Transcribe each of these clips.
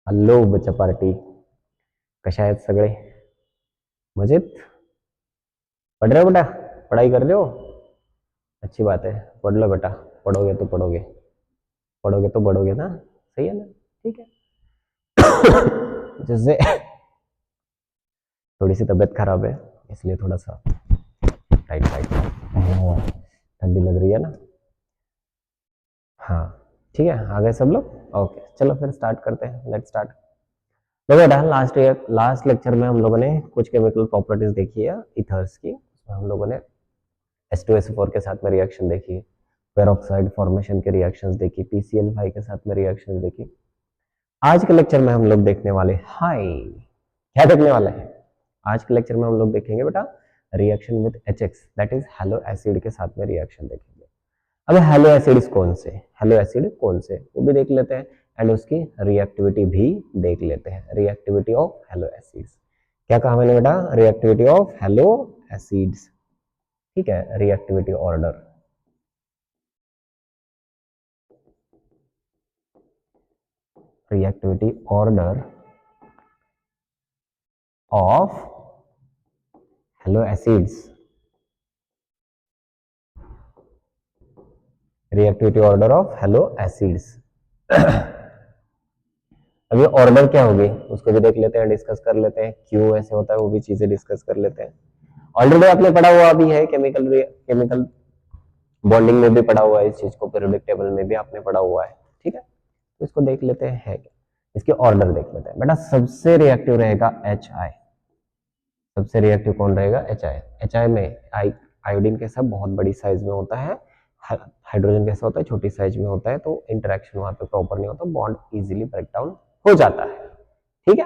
Hello बच्चा party, कशा आहेत सगळे? मजेत? पढ़ रहे हो बेटा? पढ़ाई कर रहे हो? अच्छी बात है, पढ़ लो बेटा। पढ़ोगे तो पढ़ोगे, पढ़ोगे तो बढ़ोगे ना। सही है ना? ठीक है। जैसे थोड़ी सी तबीयत खराब है, इसलिए थोड़ा सा टाइट टाइट ठंडी लग रही है ना। हाँ ठीक है, आ गए सब लोग? ओके, चलो फिर स्टार्ट करते हैं। Let's start. देखो बेटा, लास्ट लेक्चर में हम लोगों ने कुछ केमिकल प्रॉपर्टीज देखी है इथर्स की। उसमें हम लोगों ने H2SO4 के साथ में रिएक्शन देखी, पेरोक्साइड फॉर्मेशन के रिएक्शंस देखी, PCl5 के साथ में रिएक्शंस देखी। आज के लेक्चर में हम लोग देखने वाले क्या देखने वाले हैं? आज के लेक्चर में हम लोग देखेंगे बेटा reaction with HX, that is hello acid के साथ में रिएक्शन देखेंगे। अब हेलो एसिड्स कौन से, हेलो एसिड कौन से, वो भी देख लेते हैं एंड उसकी रिएक्टिविटी भी देख लेते हैं। रिएक्टिविटी ऑफ हेलो एसिड्स, क्या कहा मैंने बेटा? Reactivity of hello acids. ठीक है, reactivity order, reactivity order of hello acids, reactivity order of hello acids। अब ये ऑर्डर क्या होगी उसको भी देख लेते हैं, डिस्कस कर लेते हैं, क्यों ऐसे होता है वो भी चीजें डिस्कस कर लेते हैं। ऑलरेडी आपने पढ़ा हुआ भी है, केमिकल बॉन्डिंग में भी पढ़ा हुआ है इस चीज को, पीरियोडिक टेबल में भी आपने पढ़ा हुआ है। ठीक है, तो इसको देख लेते हैं, इसके ऑर्डर देख लेते हैं। बेटा सबसे रिएक्टिव रहेगा HI, सबसे रिएक्टिव कौन रहेगा? HI में आयोडीन कैसा बहुत बड़ी साइज में होता है, हाइड्रोजन कैसा होता है छोटी साइज में होता है, तो इंटरेक्शन वहां पे प्रॉपर नहीं होता, बॉन्ड इजीली ब्रेक डाउन हो जाता है। ठीक है,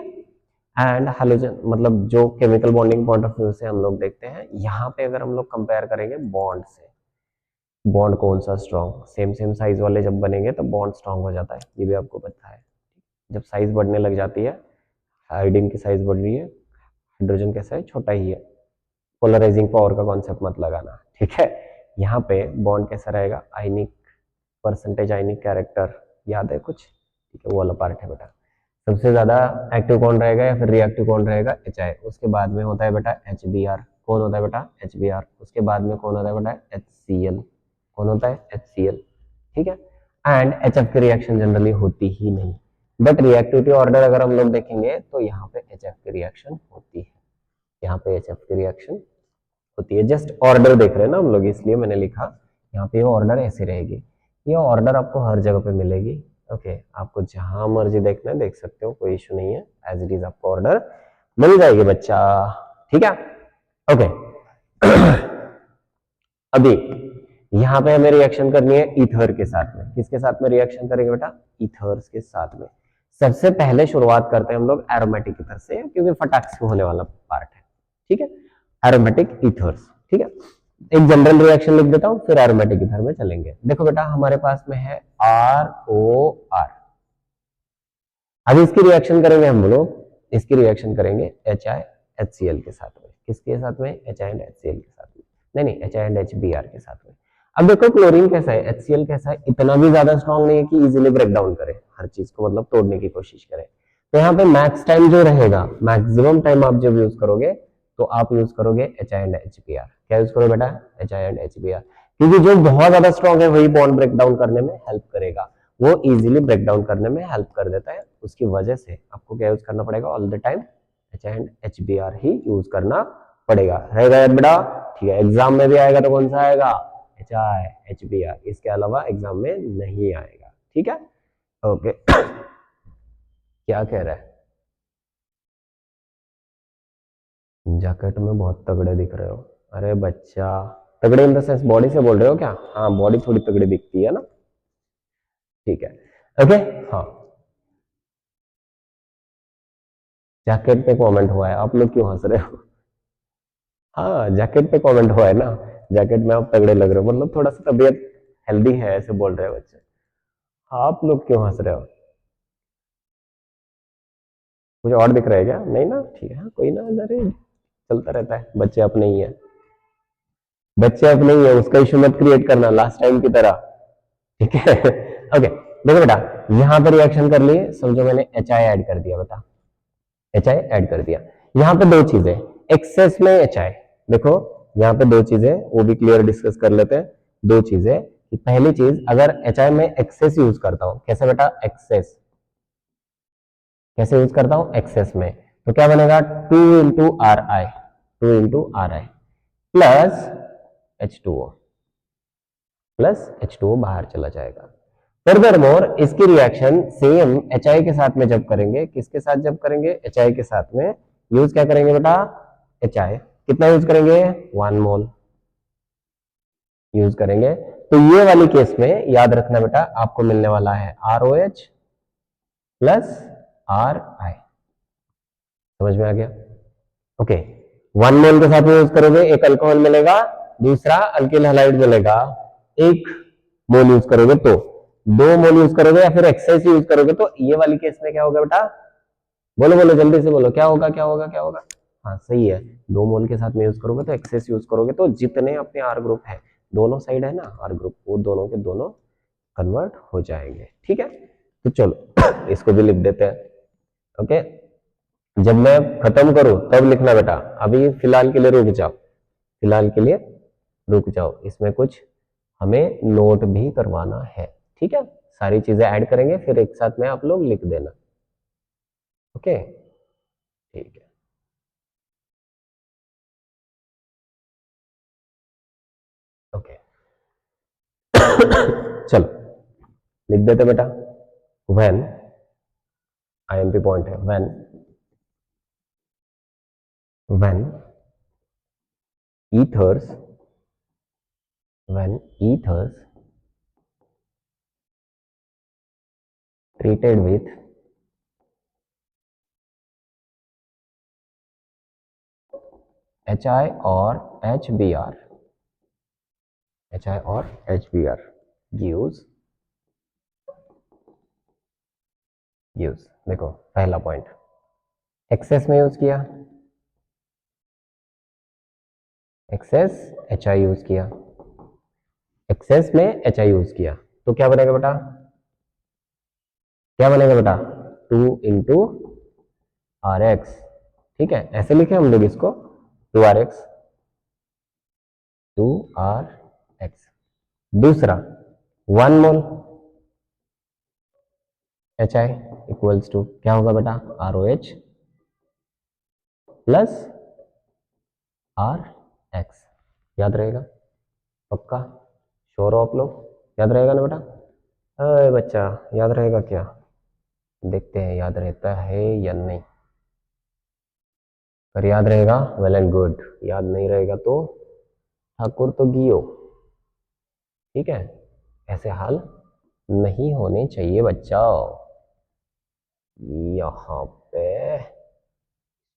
एंड हाइड्रोजन मतलब जो chemical bonding point of view से हम लोग देखते हैं, यहाँ पे अगर हम लोग कंपेयर करेंगे बॉन्ड से, बॉन्ड कौन सा स्ट्रॉन्ग, सेम सेम साइज वाले जब बनेंगे तो बॉन्ड स्ट्रॉन्ग हो जाता है, ये भी आपको पता है। जब साइज बढ़ने लग जाती है, आयोडीन की साइज बढ़ रही है, हाइड्रोजन कैसा है छोटा ही है, पोलराइजिंग पावर का कॉन्सेप्ट मत लगाना। ठीक है, यहाँ पे बॉन्ड कैसा रहेगा? आयनिक परसेंटेज, आयनिक कैरेक्टर याद है कुछ? ठीक है, वो वाला पार्ट है बेटा। सबसे ज्यादा एक्टिव कौन रहेगा या फिर रिएक्टिव कौन रहेगा? HI। उसके बाद में होता है बेटा HBr। कौन होता है बेटा? HBr। उसके बाद में कौन होता है बेटा? HCl। कौन होता है? HCl। ठीक है, एंड HF की रिएक्शन जनरली होती ही नहीं, बट रिएक्टिविटी ऑर्डर अगर हम लोग देखेंगे तो यहाँ पे HF की रिएक्शन होती है, यहाँ पे HF की रिएक्शन होती है। जस्ट ऑर्डर देख रहे हैं ना हम लोग, इसलिए मैंने लिखा यहाँ पे ऑर्डर ऐसे रहेगी। ये ऑर्डर आपको हर जगह पे मिलेगी। ओके, आपको जहां मर्जी देखना है देख सकते हो, कोई इशू नहीं है, एज इट इज आपको ऑर्डर मिल जाएगी बच्चा। ठीक है, ओके। अभी यहाँ पे हमें रिएक्शन करनी है ईथर के साथ में। किसके साथ में रिएक्शन करेंगे बेटा? ईथर्स के साथ में। सबसे पहले शुरुआत करते हैं हम लोग एरोमेटिक ईथर से, क्योंकि फटाक से होने वाला पार्ट है। ठीक है, एरोमेटिक ईथर्स। ठीक है, एक जनरल रिएक्शन लिख देता हूं, फिर एरोमेटिक ईथर में चलेंगे। देखो बेटा हमारे पास में है ROR। अब इसकी रिएक्शन करेंगे हम लोग, इसकी रिएक्शन करेंगे HiHCl के साथ में। किसके साथ में? HI एंड HCl के साथ में, नहीं HI एंड HBr के साथ में। अब देखो क्लोरीन कैसा है, HCl कैसा है, इतना भी ज्यादा स्ट्रॉन्ग नहीं है कि इजीली ब्रेक डाउन करे, हर चीज को मतलब तोड़ने की कोशिश करे। तो यहाँ पे मैक्स टाइम जो रहेगा, मैक्सिमम टाइम आप जब यूज करोगे तो आप यूज करोगे HI एंड HBr। क्या यूज करो बेटा? HI एंड HBr, क्योंकि जो बहुत ज्यादा स्ट्रॉन्ग है वही बॉन्ड ब्रेक डाउन करने में हेल्प करेगा, वो इजीली ब्रेक डाउन करने में हेल्प कर देता है। उसकी वजह से आपको क्या यूज करना पड़ेगा? All the time HI and HBr he use करना पड़ेगा। रहेगा याद बेटा? ठीक है, एग्जाम में भी आएगा तो कौन सा आएगा? HI HBr, इसके अलावा एग्जाम में नहीं आएगा। ठीक है, ओके। क्या कह रहा है? जैकेट में बहुत तगड़े दिख रहे हो। अरे बच्चा, तगड़े इन द सेंस बॉडी से बोल रहे हो क्या? हाँ, बॉडी थोड़ी तगड़ी दिखती है ना। ठीक है, ओके। हाँ, जैकेट पे कमेंट हुआ है, आप लोग क्यों हंस रहे हो? हाँ, जैकेट पे कमेंट हुआ है ना, जैकेट में आप तगड़े लग रहे हो, मतलब थोड़ा सा तबीयत हेल्दी है ऐसे बोल रहे हो बच्चे। आप लोग क्यों हंस रहे हो? मुझे और दिख रहा है क्या? नहीं ना, ठीक है, कोई ना, अरे चलता रहता है, बच्चे अपने ही है, बच्चे अपने ही है, उसका इशू मत क्रिएट करना लास्ट टाइम की तरह। ठीक है, ओके। देखो बेटा, यहां पर रिएक्शन कर लिए, समझो मैंने HI ऐड कर दिया बेटा, HI ऐड कर दिया। यहाँ पे दो चीजें, एक्सेस में HI, देखो यहाँ पे दो चीजें, वो भी क्लियर डिस्कस कर लेते हैं। दो चीजें, पहली चीज, अगर HI में एक्सेस यूज करता हूं, कैसे बेटा, एक्सेस कैसे यूज करता हूं, एक्सेस में, तो क्या बनेगा, 2 × RI, 2 × RI plus H2O, plus H2O बाहर चला जाएगा। फर्दरमोर इसकी रिएक्शन सेम HI के साथ में जब करेंगे, किसके साथ जब करेंगे, HI के साथ में यूज क्या करेंगे बेटा, HI कितना यूज करेंगे, 1 मोल यूज करेंगे। तो ये वाली केस में याद रखना बेटा, आपको मिलने वाला है ROH प्लस RI, समझ में आ गया, ओके। 1 मोल के साथ में यूज करोगे, एक अल्कोहल मिलेगा, दूसरा अल्किल हैलाइड मिलेगा, एक मोल यूज करोगे तो, 2 मोल यूज करोगे या फिर एक्सेस यूज करोगे तो ये वाली केस में क्या होगा बेटा, बोलो बोलो जल्दी से बोलो, क्या होगा क्या होगा क्या होगा, हाँ सही है, 2 मोल के साथ में यूज करोगे तो, एक्सेस यूज करोगे तो जितने अपने आर ग्रुप है, दोनों साइड है ना आर ग्रुप, वो दोनों के दोनों कन्वर्ट हो जाएंगे, ठीक है। तो चलो इसको भी लिख देते हैं, ओके। जब मैं खत्म करूं तब लिखना बेटा, अभी फिलहाल के लिए रुक जाओ, फिलहाल के लिए रुक जाओ, इसमें कुछ हमें नोट भी करवाना है, ठीक है। सारी चीजें ऐड करेंगे फिर एक साथ में आप लोग लिख देना, ओके, ठीक है। ओके चलो लिख देते बेटा, व्हेन, IMP पॉइंट है, when ethers when ethers treated with HI or HBr, HI or HBr gives, देखो पहला पॉइंट, एक्सेस में यूज किया, एक्सेस HI यूज किया, एक्सेस में HI यूज किया, तो क्या बनेगा बेटा, क्या बनेगा बेटा, 2 × RX, ठीक है, ऐसे लिखे हम लोग इसको, 2RX, 2RX। दूसरा 1 मोल HI इक्वल्स टू क्या होगा बेटा, ROH प्लस RX, याद रहेगा पक्का, श्योर हो आप लोग, याद रहेगा ना बेटा, अरे बच्चा याद रहेगा क्या, देखते हैं याद रहता है या नहीं, पर याद रहेगा वेल एंड गुड, याद नहीं रहेगा तो ठाकुर तो गियो, ठीक है, ऐसे हाल नहीं होने चाहिए बच्चा। यहाँ पे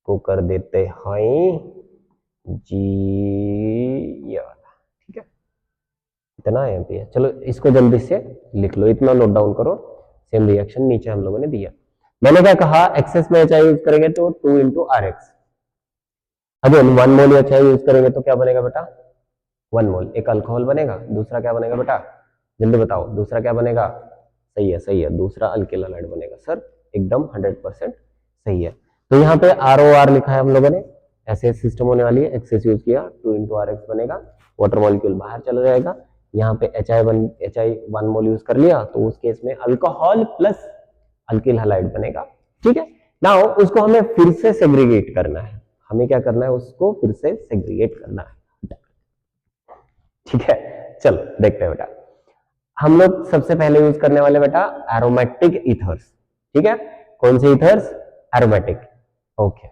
को कर देते हैं जी यार, ठीक है, इतना एमपी है, चलो इसको जल्दी से लिख लो, इतना नोट डाउन करो, सेम रिएक्शन नीचे हम लोगों ने दिया। मैंने क्या कहा, एक्सेस में HI यूज करेंगे तो 2 × RX, अगेन 1 मोल HI यूज करेंगे तो क्या बनेगा बेटा, 1 मोल, एक अल्कोहल बनेगा, दूसरा क्या बनेगा बेटा, जल्दी बताओ, दूसरा क्या बनेगा, सही है सही है, दूसरा अल्किल हैलाइड बनेगा, सर एकदम 100% सही है। तो यहाँ पे ROR लिखा है हम लोगों ने, ऐसे सिस्टम होने वाली है, एक्सेस यूज किया, 2 × RX बनेगा, वाटर मॉलिक्यूल बाहर चला जाएगा, यहाँ पे HI 1 मोल यूज कर लिया, तो उस केस में अल्कोहल प्लस अल्किल हैलाइड बनेगा, ठीक है। नाउ उसको हमें फिर से सेग्रीगेट करना है, हमें क्या करना है, उसको फिर से सेग्रीगेट करना है, ठीक है। चलो देखते हैं बेटा, हम लोग सबसे पहले यूज करने वाले बेटा एरोमेटिक ईथर्स, ठीक है, कौन से ईथर्स, एरोमेटिक, ओके।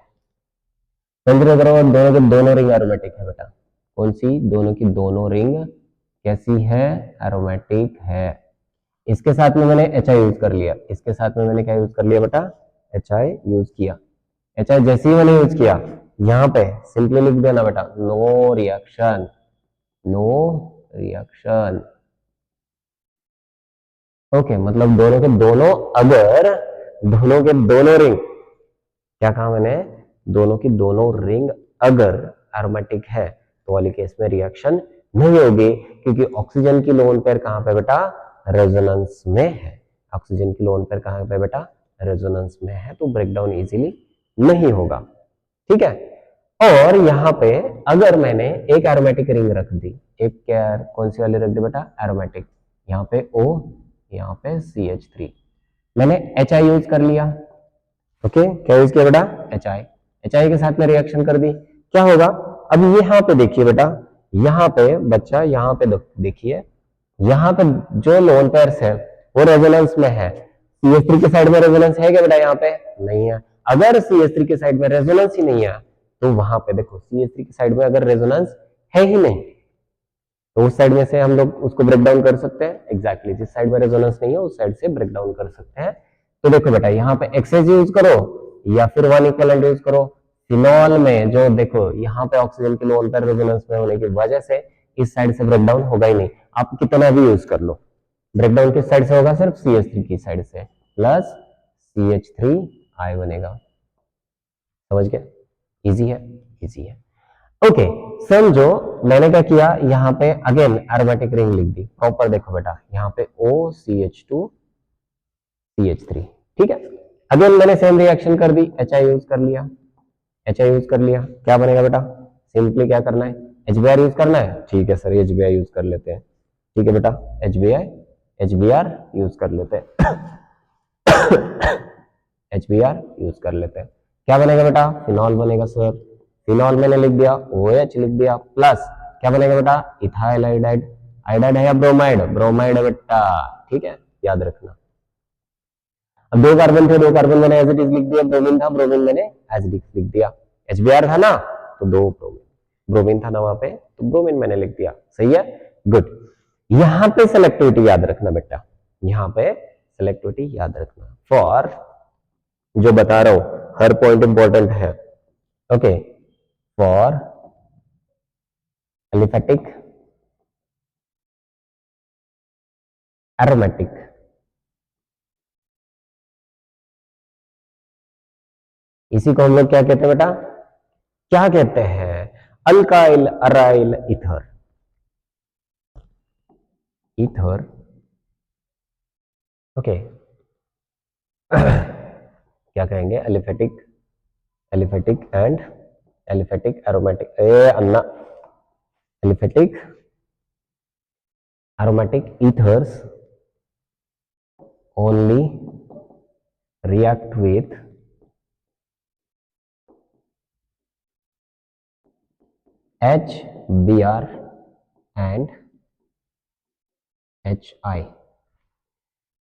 कंसीडर करो दोनों के दोनों रिंग एरोमेटिक है बेटा, कौन सी, दोनों की दोनों रिंग कैसी है, एरोमेटिक है। इसके साथ में मैंने HI यूज कर लिया, इसके साथ में मैंने क्या यूज कर लिया बेटा, HI यूज किया, HI जैसे ही मैंने यूज किया, यहाँ पे सिंपली लिख देना बेटा, no reaction, no reaction, okay, मतलब दोनों के दोनों, अगर दोनों के दोनों रिंग, क्या कहा मैंने, दोनों की दोनों रिंग अगर एरोमेटिक है तो वाली केस में रिएक्शन नहीं होगी, क्योंकि ऑक्सीजन की लोन पेयर कहां पे बेटा, रेजोनेंस में है, ऑक्सीजन की लोन पेयर कहाँ पे बेटा, रेजोनेंस में है, तो ब्रेकडाउन इजीली नहीं होगा। ठीक है, और यहाँ पे अगर मैंने एक एरोमेटिक रिंग रख दी, एक क्या कौन सी वाली रख दी बेटा, एरोमेटिक, यहाँ पे O, यहाँ पे CH3, मैंने HI यूज कर लिया। ओके, क्या यूज किया बेटा, HI के साथ में रिएक्शन कर दी, क्या होगा, अब यहाँ पे देखिए बेटा, यहाँ पे बच्चा, यहाँ पे देखिए, यहाँ पे जो लोन पेयर्स है वो रेजोनेंस में है, CH3 के साइड में रेजोनेंस है क्या बेटा, यहाँ पे नहीं है। अगर CH3 के साइड में रेजोनेंस ही नहीं है तो वहां पे देखो CH3 की साइड में अगर रेजोनेंस है ही नहीं तो उस साइड में से हम लोग उसको ब्रेक डाउन कर सकते हैं। एग्जैक्टली जिस साइड में रेजोनेंस नहीं है उस साइड से ब्रेक डाउन कर सकते हैं। तो देखो बेटा यहाँ पे एक्सेस यूज करो या फिर वन इक्वलेंट यूज करो। फिनॉल में जो देखो यहाँ पे ऑक्सीजन की लोन पर रेजोनेंस में होने की वजह से इस साइड से ब्रेक डाउन होगा ही नहीं, आप कितना भी यूज कर लो। ब्रेक डाउन किस साइड से होगा, सिर्फ CH3 की साइड से, प्लस CH3I बनेगा। समझ गए, इजी है, इजी है। ओके, समझो मैंने क्या किया, यहाँ पे अगेन एरोमेटिक रिंग लिख दी प्रॉपर। देखो बेटा यहाँ पे OCH2 CH3, ठीक है। अगेन मैंने सेम रिएक्शन कर दी, HI यूज कर लिया, HI यूज कर लिया, क्या बनेगा बेटा, सिंपली क्या करना है, HBr यूज करना है। ठीक है सर, HBr यूज कर लेते हैं। ठीक है बेटा, HBr यूज कर लेते हैं HBr यूज कर लेते हैं। क्या बनेगा बेटा, फिनॉल बनेगा सर। फिनॉल मैंने लिख दिया, OH लिख दिया, प्लस क्या बनेगा बेटा, इथाइल आइडाइड। आइडाइड है या ब्रोमाइड, ब्रोमाइड है बेटा, ठीक है, याद रखना। अब दो कार्बन थे, दो कार्बन मैंने एज इट इज लिख दिया, ब्रोमीन था, ब्रोमीन मैंने एज इट इज लिख दिया। HBr था ना तो दो ब्रोमीन, ब्रोमीन था ना वहां पे तो ब्रोमीन मैंने लिख दिया। सही है, गुड। यहां पे सेलेक्टिविटी याद रखना बेटा, यहां पे सेलेक्टिविटी याद रखना फॉर, जो बता रहा हूं हर पॉइंट इंपॉर्टेंट है। ओके, फॉर एलिफेटिक, एरोमेटिक, इसी को हम लोग क्या कहते हैं बेटा, क्या कहते हैं, alkyl aryl ether. Ether, okay क्या कहेंगे, aliphatic, aliphatic and aliphatic aromatic, A Anna, aliphatic aromatic ethers only react with HBr and HI।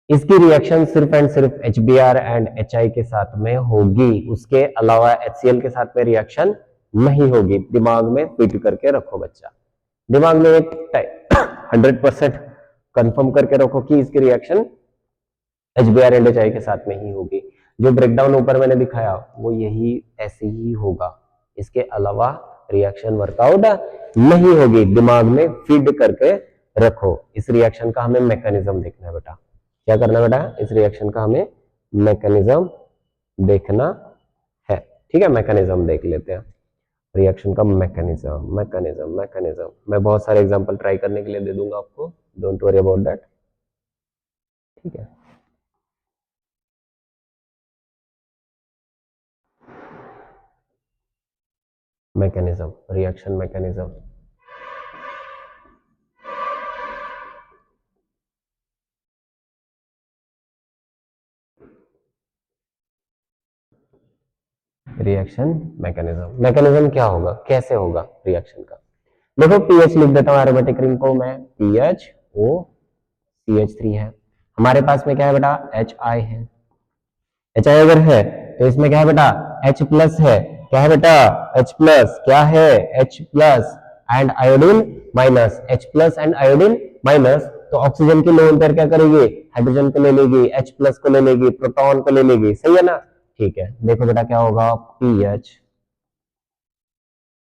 इसकी रिएक्शन सिर्फ एंड सिर्फ HBr एंड HI के साथ में होगी, उसके अलावा HCl के साथ में रिएक्शन नहीं होगी। दिमाग में फिट करके रखो बच्चा, दिमाग में एक 100% कंफर्म करके रखो कि इसकी रिएक्शन HBr एंड HI के साथ में ही होगी। जो ब्रेकडाउन ऊपर मैंने दिखाया वो यही ऐसे ही होगा, इसके अलावा रिएक्शन वर्कआउट नहीं होगी। दिमाग में फीड करके रखो। इस रिएक्शन का हमें मैकेनिज्म देखना है बेटा, क्या करना है बेटा, इस रिएक्शन का हमें मैकेनिज्म देखना है। ठीक है, मैकेनिज्म देख लेते हैं, रिएक्शन का मैकेनिज्म। मैकेनिज्म मैं बहुत सारे एग्जांपल ट्राई करने के लिए दे दूंगा आपको, डोंट वरी अबाउट दैट। ठीक है, mechanism, reaction mechanism. Reaction mechanism, mechanism क्या होगा, कैसे होगा रिएक्शन का। देखो पीएच लिख देता हूं एरोमेटिक रिंग को मैं, PHO CH3 है, हमारे पास में क्या है बेटा, HI है। HI अगर है तो इसमें क्या है बेटा, H प्लस है, क्या है बेटा, H प्लस, क्या है H plus and iodine minus, H plus and iodine minus, तो ऑक्सीजन की लोन पेयर क्या करेगी, हाइड्रोजन को ले लेगी, H प्लस को ले लेगी, प्रोटॉन को ले लेगी। सही है ना, ठीक है। देखो बेटा क्या होगा, PH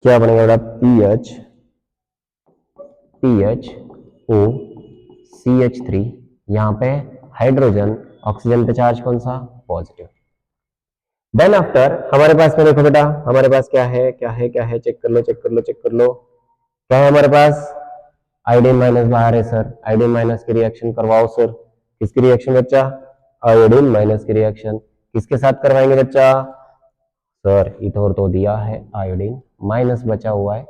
क्या बनेगा बेटा, PHO CH3, यहाँ पे हाइड्रोजन, ऑक्सीजन पे चार्ज कौन सा, पॉजिटिव। देन आफ्टर हमारे पास में देखो बेटा, हमारे पास क्या है, क्या है, क्या है, चेक कर लो, चेक कर लो, चेक कर लो, क्या है हमारे पास, आयोडीन माइनस बाहर है सर, आयोडीन माइनस की रिएक्शन करवाओ सर, किसकी रिएक्शन बच्चा? आयोडीन माइनस की रिएक्शन। किसके साथ करवाएंगे बच्चा? सर इथोर तो दिया है, आयोडीन माइनस बचा हुआ है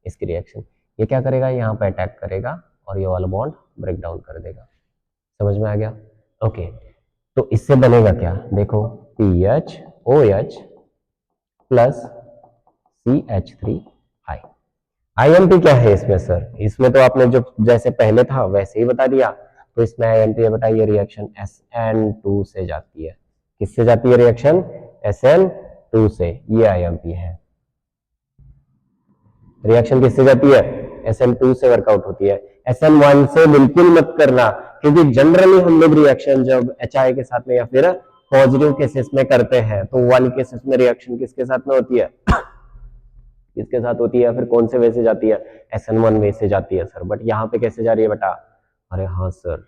इसकी रिएक्शन। ये क्या करेगा? यहाँ पे अटैक करेगा और ये वाला बॉन्ड ब्रेक डाउन कर देगा। समझ में आ गया? ओके, तो इससे बनेगा क्या? देखो PHOH प्लस CH3। IMP क्या है इसमें सर? इसमें तो आपने जो जैसे पहले था वैसे ही बता दिया। तो इसमें IMP है बेटा, ये रिएक्शन SN2 से जाती है। किससे जाती है रिएक्शन? SN2 से। ये IMP है। रिएक्शन किससे जाती है? SN2 से वर्कआउट होती है। SN1 से बिल्कुल मत करना, क्योंकि जनरली हम लोग रिएक्शन जब HI के साथ में या फिर पॉजिटिव केसेस में करते हैं तो वाली केसेस में रिएक्शन किसके साथ में होती है? किसके साथ होती है? फिर कौन से वे से जाती है? SN1 वे से जाती है सर। बट यहाँ पे कैसे जा रही है बेटा? अरे हाँ सर,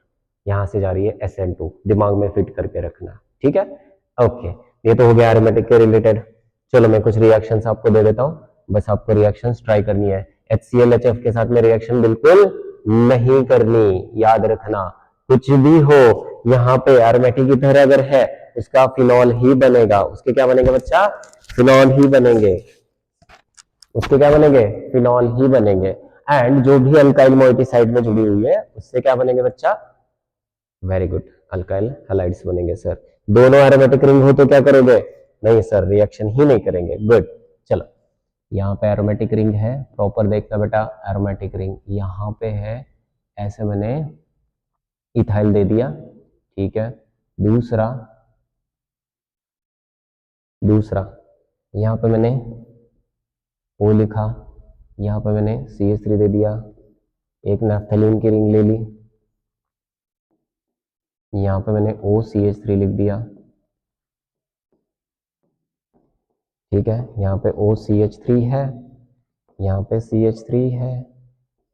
यहाँ से जा रही है SN2। दिमाग में फिट करके रखना, ठीक है? ओके, ये तो हो गया एरोमेटिक के रिलेटेड। चलो मैं कुछ रिएक्शंस आपको दे देता हूँ, बस आपको रिएक्शंस ट्राई करनी है। HCl HF के साथ में रिएक्शन बिल्कुल नहीं करनी, याद रखना। कुछ भी हो यहाँ पे एरोमेटिक की तरह अगर है उसका फिनॉल ही बनेगा। उसके क्या बनेंगे बच्चा? फिनॉल ही बनेंगे। उसके क्या बनेंगे? फिनॉल ही बनेंगे। एंड जो भी अल्काइल मोइटी साइड में जुड़ी हुई है उससे क्या बनेंगे बच्चा? वेरी गुड, अल्काइल हैलाइड्स बनेंगे सर। दोनों एरोमेटिक रिंग हो तो क्या करोगे? नहीं सर, रिएक्शन ही नहीं करेंगे। गुड। चलो, यहाँ पे एरोमेटिक रिंग है, प्रॉपर देखना बेटा। एरोमेटिक रिंग यहाँ पे है, ऐसे मैंने इथाइल दे दिया, ठीक है। दूसरा यहाँ पे मैंने O लिखा, यहाँ पे मैंने CH3 दे दिया, एक नैफ्थलीन की रिंग ले ली, यहाँ पे मैंने OCH3 लिख दिया, ठीक है। यहाँ पे OCH3 है, यहाँ पे CH3 है,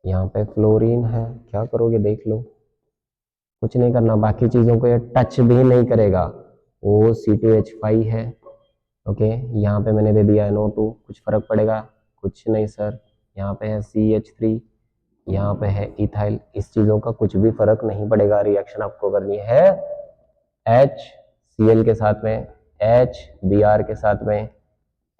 यहाँ पे फ्लोरीन है। क्या करोगे देख लो, कुछ नहीं करना, बाकी चीजों को ये टच भी नहीं करेगा। OC2H5 है, ओके। यहाँ पे मैंने दे दिया NO2, कुछ फर्क पड़ेगा? कुछ नहीं सर। यहाँ पे है CH3, यहाँ पे है इथाइल। इस चीजों का कुछ भी फर्क नहीं पड़ेगा। रिएक्शन आपको करनी है HCl के साथ में, HBr के साथ में,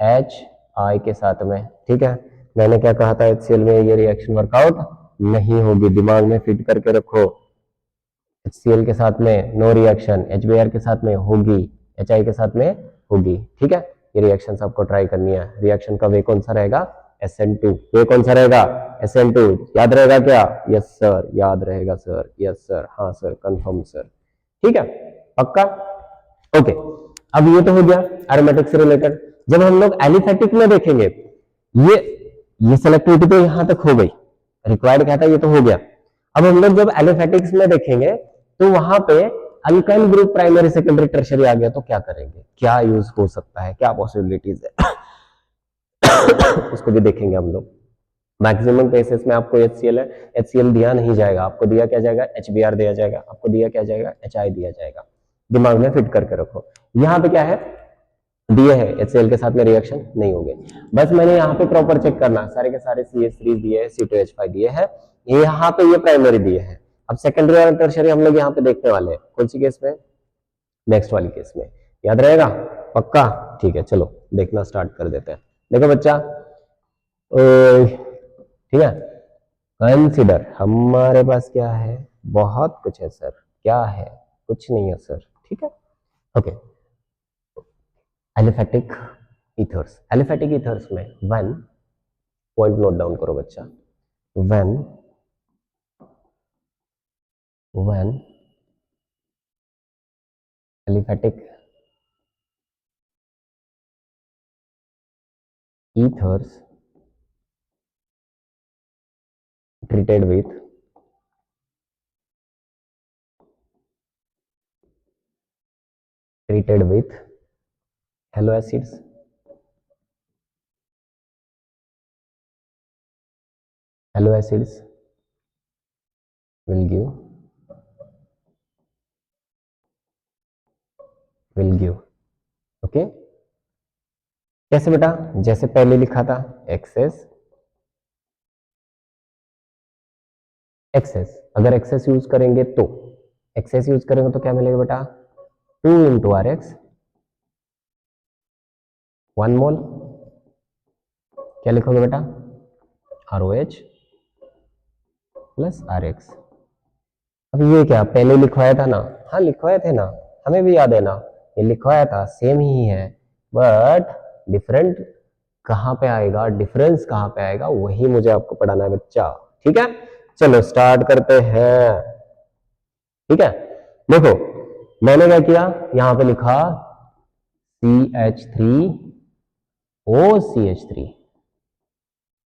HI के साथ में, ठीक है। मैंने क्या कहा था? HCl में ये रिएक्शन वर्कआउट नहीं होगी, दिमाग में फिट करके रखो। HCl के साथ में नो रिएक्शन, HBr के साथ में होगी, HI के साथ में होगी, ठीक है। ये रिएक्शंस आपको ट्राई करनी है। रिएक्शन का वे कौन सा रहेगा? SN2। वे कौन सा रहेगा? SN2। याद रहेगा क्या? यस सर, याद रहेगा सर। यस सर, हाँ सर, कंफर्म सर, ठीक है, पक्का? ओके, अब ये तो हो गया एरोमेटिक से रिलेटेड। जब हम लोग एलिफेटिक में देखेंगे, ये सेलेक्टिविटी तो यहां तक हो गई, रिक्वायर्ड क्या था ये तो हो गया। अब हम लोग जब एलिफेटिक्स में देखेंगे तो वहां पे alkyl group primary secondary tertiary आ गया तो क्या करेंगे? क्या यूज हो सकता है? क्या पॉसिबिलिटीज है? उसको भी देखेंगे हम लोग। मैक्सिमम केसेस में आपको HCl है, HCl दिया नहीं जाएगा, आपको दिया क्या जाएगा? HBr दिया जाएगा, आपको दिया क्या जाएगा? HI दिया जाएगा। दिमाग में फिट करके रखो। यहाँ पे क्या है? दिए है, HCl के साथ में रिएक्शन नहीं होंगे। बस मैंने यहाँ पे प्रॉपर चेक करना, सारे के सारे CH3 दिए है, C2H5 दिए है, यहाँ पे ये प्राइमरी दिए है। अब सेकेंडरी और टर्शियरी हम लोग यहाँ पे देखने वाले हैं। कौन सी केस में? नेक्स्ट वाली केस में। याद रहेगा? पक्का? ठीक है, चलो देखना स्टार्ट कर देते हैं। देखो बच्चा, ठीक है, कंसिडर हमारे पास क्या है? बहुत कुछ है सर। क्या है? कुछ नहीं है सर, ठीक है, okay. Aliphatic ethers, aliphatic ethers में वन पॉइंट नोट डाउन करो बच्चा। when aliphatic ethers treated with halo acids, will give okay. कैसे बेटा? जैसे पहले लिखा था, एक्सेस अगर एक्सेस यूज करेंगे तो एक्सेस यूज करेंगे तो क्या मिलेगा बेटा, 2 इंटू आर एक्स 1 मोल, क्या लिखोगे बेटा, R O H plus R X. अब ये क्या पहले लिखवाया था ना, हाँ लिखवाए थे ना, हमें भी याद है ना, ये लिखवाया था, सेम ही है, बट डिफरेंट कहाँ पे आएगा, डिफरेंस कहाँ पे आएगा, वही मुझे आपको पढ़ाना है बच्चा। ठीक है, चलो स्टार्ट करते हैं। ठीक है, देखो मैंने क्या किया, यहां पे लिखा CH3OCH3,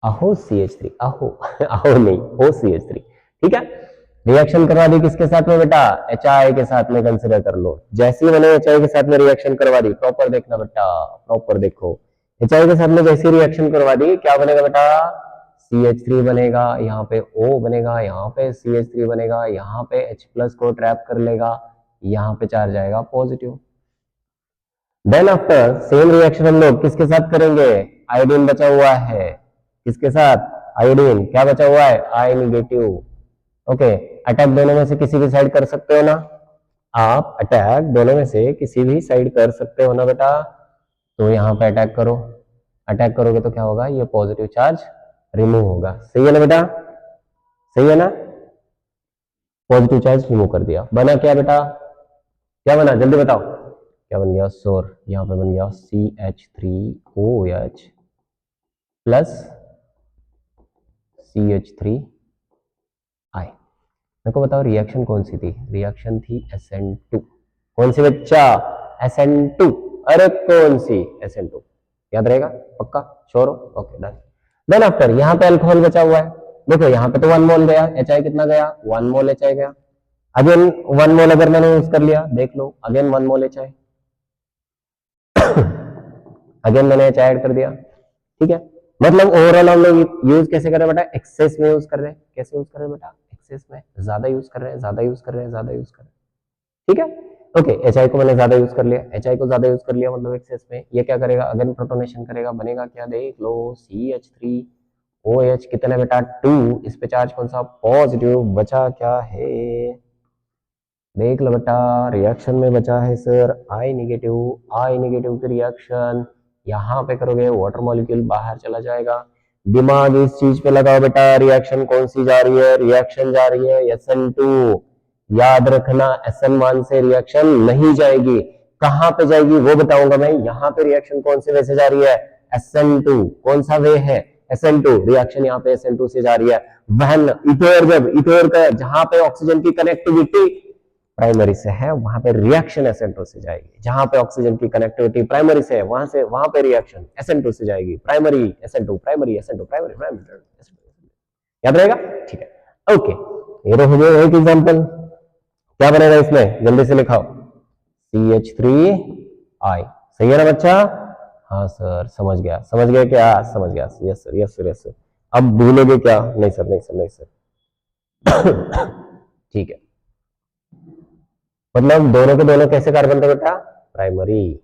अहो CH3, अहो अहो नहीं OCH3। ठीक है, रिएक्शन करवा दी किसके साथ में बेटा, HI के साथ में कंसिडर कर लो। जैसे ही मैंने HI के साथ में रिएक्शन करवा दी, प्रॉपर देखना बेटा, प्रॉपर देखो, HI के साथ में जैसे रिएक्शन करवा दी, क्या बनेगा बेटा, CH3 बनेगा, यहाँ पे O बनेगा, यहाँ पे CH3 बनेगा, यहाँ पे H प्लस को ट्रैप कर लेगा, यहाँ पे चार्ज आएगा positive. Then after same reaction हम लोग किसके साथ करेंगे, आयोडीन बचा हुआ है, किसके साथ, आयोडीन, क्या बचा हुआ है, I नेगेटिव। ओके, अटैक दोनों में से किसी भी साइड कर सकते हो ना, आप अटैक दोनों में से किसी भी साइड कर सकते हो ना बेटा, तो यहाँ पे अटैक करो, अटैक करोगे तो क्या होगा, ये पॉजिटिव चार्ज रिमूव होगा। सही है ना बेटा, सही है ना, पॉजिटिव चार्ज रिमूव कर दिया, बना क्या बेटा, क्या बना जल्दी बताओ, क्या बन गया, सोर, यहाँ पे बन गया CH3OH प्लस CH3I। मेरे को बताओ रिएक्शन कौन सी थी, रिएक्शन थी SN2, कौन सी बच्चा, SN2, अरे कौन सी SN2, याद रहेगा पक्का, श्योर हो, ओके डन। देन आफ्टर यहाँ पे अल्कोहल बचा हुआ है, देखो यहाँ पे तो 1 मोल गया, HI कितना गया, 1 मोल HI गया, अगेन 1 मोल अगर मैंने यूज कर लिया, देख लो अगेन 1 मोल HI, अगेन मैंने HI ऐड कर दिया। ठीक है, मतलब ओवरऑल हम लोग यूज कैसे कर रहे हैं बेटा, एक्सेस में यूज कर रहे हैं, कैसे यूज कर रहे हैं बेटा, एक्सेस में, ज्यादा यूज कर रहे हैं, ज्यादा यूज कर रहे हैं, ज्यादा यूज कर रहे हैं। ठीक है, ओके, HI को मैंने ज्यादा यूज कर लिया, HI को ज्यादा यूज कर लिया मतलब एक्सेस में, ये क्या करेगा, अगेन प्रोटोनेशन करेगा, बनेगा क्या, देख लो CH3OH कितना बेटा 2, इस पे चार्ज कौन सा, पॉजिटिव, बचा क्या है, देख लो बेटा, रिएक्शन में बचा है sir I negative, I negative की रिएक्शन यहाँ पे करोगे, वाटर मॉलिक्यूल बाहर चला जाएगा, दिमाग इस चीज पे लगाओ बेटा, रिएक्शन कौन सी जा रही है, रिएक्शन जा रही है SN2, याद रखना SN1 से रिएक्शन नहीं जाएगी, कहां पे जाएगी वो बताऊंगा मैं, यहाँ पे रिएक्शन कौन से वे से जा रही है, SN2, कौन सा वे है, SN2, रिएक्शन यहाँ पे SN2 से जा रही है, वहन इथर, जब इथर का जहां पे ऑक्सीजन की कनेक्टिविटी प्राइमरी से है, वहां पे रिएक्शन SN2 से जाएगी, जहां पे ऑक्सीजन की कनेक्टिविटी प्राइमरी से है, वहां पे रिएक्शन SN2 से जाएगी, primary SN2, primary SN2, primary SN2, याद रहेगा, ठीक है, ओके, ये हो गया एक एग्जांपल। क्या बनेगा इसमें, जल्दी से लिखाओ, CH3I, सही है ना बच्चा, हाँ सर समझ गया, समझ गया क्या, समझ गया, yes sir, yes sir, yes sir, अब भूलोगे क्या, नहीं सर, नहीं सर, नहीं सर ठीक है, मतलब दोनों के दोनों कैसे कार्बन थे बेटा, प्राइमरी।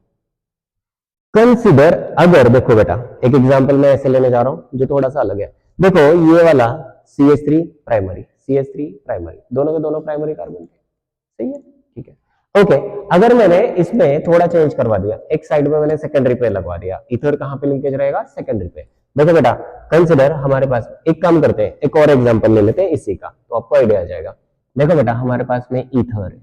कंसिडर, अगर देखो बेटा एक एग्जांपल मैं ऐसे लेने जा रहा हूं जो थोड़ा सा अलग है, देखो ये वाला CH3 प्राइमरी, CH3 प्राइमरी, दोनों के दोनों प्राइमरी कार्बन थे, सही है, ठीक है, ओके, अगर मैंने इसमें थोड़ा चेंज करवा दिया, एक साइड में मैंने सेकेंडरी पे लगवा दिया, इथर कहां पे लिंकेज रहेगा, सेकेंडरी पे, देखो बेटा कंसिडर हमारे पास, एक काम करते हैं, एक और एग्जांपल ले लेते हैं इसी का, तो आपको आइडिया आ जाएगा। देखो बेटा हमारे पास में ईथर है,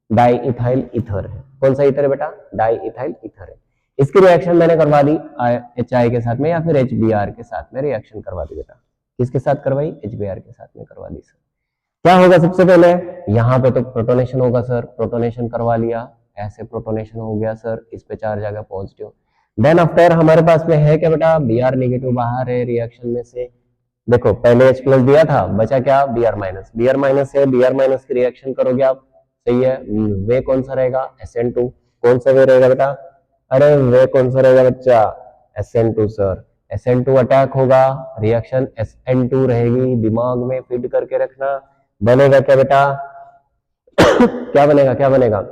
डाई इथाइल ईथर है, कौन सा ईथर है बेटा, डाई इथाइल ईथर है, इसकी रिएक्शन मैंने करवा दी HI के साथ में या फिर HBr के साथ में रिएक्शन करवा दी बेटा, किसके साथ करवाई, HBr के साथ में करवा दी सर, क्या होगा सबसे पहले, यहाँ पे तो प्रोटोनेशन होगा सर, प्रोटोनेशन करवा लिया, ऐसे प्रोटोनेशन हो गया सर, इस पे चार्ज आ गया पॉजिटिव, देन आफ्टर हमारे पास में है क्या बेटा, Br नेगेटिव बाहर है रिएक्शन में से, देखो पहले H प्लस दिया था, बचा क्या, Br माइनस, Br माइनस है, Br माइनस की रिएक्शन करोगे आप, सही है, वे कौन सा रहेगा, SN2, कौन सा वे रहेगा बेटा, अरे वे कौन सा रहेगा बच्चा, SN2 सर, SN2 अटैक होगा, रिएक्शन SN2 रहेगी, दिमाग में फीड करके रखना, बनेगा क्या बेटा क्या बनेगा, क्या बनेगा,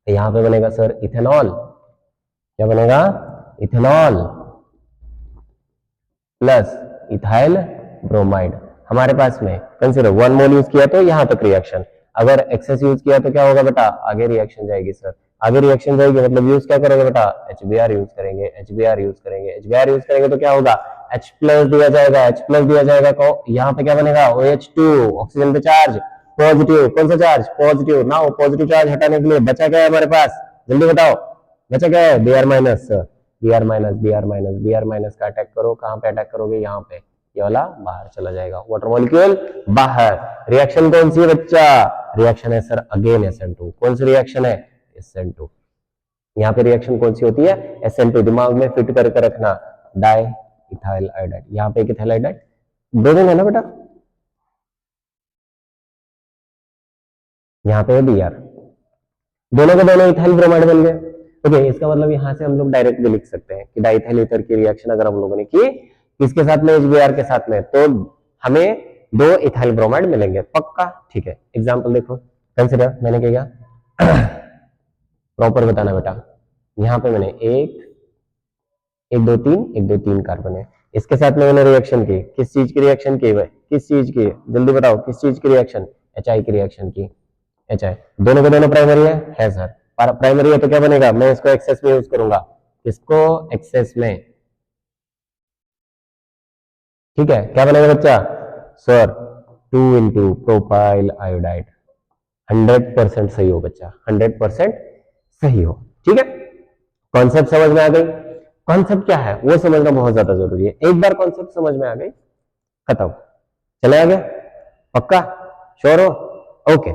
यहाँ पे बनेगा सर इथेनॉल, क्या बनेगा, इथेनॉल प्लस इथाइल ब्रोमाइड, हमारे पास में कंसीडर 1 मोल यूज किया तो यहां तक रिएक्शन, अगर एक्सेस यूज किया तो क्या होगा बेटा, आगे रिएक्शन जाएगी सर, आगे रिएक्शन जाएगी मतलब यूज क्या करेंगे बेटा, HBr यूज करेंगे, HBr यूज करेंगे, HBr यूज करेंगे तो क्या होगा, H प्लस दिया जाएगा, H प्लस दिया जाएगा तो यहाँ पे क्या बनेगा, OH2 ऑक्सीजन पे चार्ज पॉजिटिव, कौन सा चार्ज पॉजिटिव, ना पॉजिटिव चार्ज हटाने के लिए बचा क्या है हमारे पास, जल्दी बताओ, बचा क्या है, Br minus, Br minus, Br minus, Br minus का अटैक करो, कहां पे अटैक करोगे, यहाँ पे, ये वाला बाहर चला जाएगा, वाटर मॉलिक्यूल बाहर। रिएक्शन कौन सी है बच्चा, रिएक्शन है सर अगेन SN2, कौन सी रिएक्शन है, SN2। यहाँ पे रिएक्शन कौन सी होती है, SN2, दिमाग में फिट करके रखना, डाई इथाइल आयोडाइड, यहाँ पे एक इथाइल आयोडाइड दो दिन है ना बेटा, यहाँ पे Br, दोनों के दोनों इथाइल ब्रोमाइड बन गए। ओके, इसका मतलब यहाँ से हम लोग डायरेक्ट भी लिख सकते हैं कि डाइथाइल ईथर की रिएक्शन अगर हम लोगों ने की किसके साथ में, HBr के साथ में, तो हमें दो इथाइल ब्रोमाइड मिलेंगे पक्का, ठीक है। एग्जांपल देखो, कंसीडर मैंने क्या किया प्रॉपर बताना बेटा, यहाँ पे मैंने एक एक दो तीन कार्बन है, इसके साथ में मैंने रिएक्शन की, किस चीज की रिएक्शन की, किस चीज की, जल्दी बताओ किस चीज की रिएक्शन, HI की रिएक्शन की, HI, दोनों के दोनों प्राइमरी है सर, प्राइमरी है तो क्या बनेगा, मैं इसको एक्सेस में यूज करूंगा, इसको एक्सेस में, ठीक है, क्या बनेगा बच्चा, सर 2 इंटू प्रोपाइल आयोडाइड, 100% सही हो बच्चा, 100% सही हो, ठीक है। कॉन्सेप्ट समझ में आ गई, कॉन्सेप्ट क्या है वो समझना बहुत ज्यादा जरूरी है, एक बार कॉन्सेप्ट समझ में आ गई खत्म, चले आगे, पक्का, श्योर हो, ओके।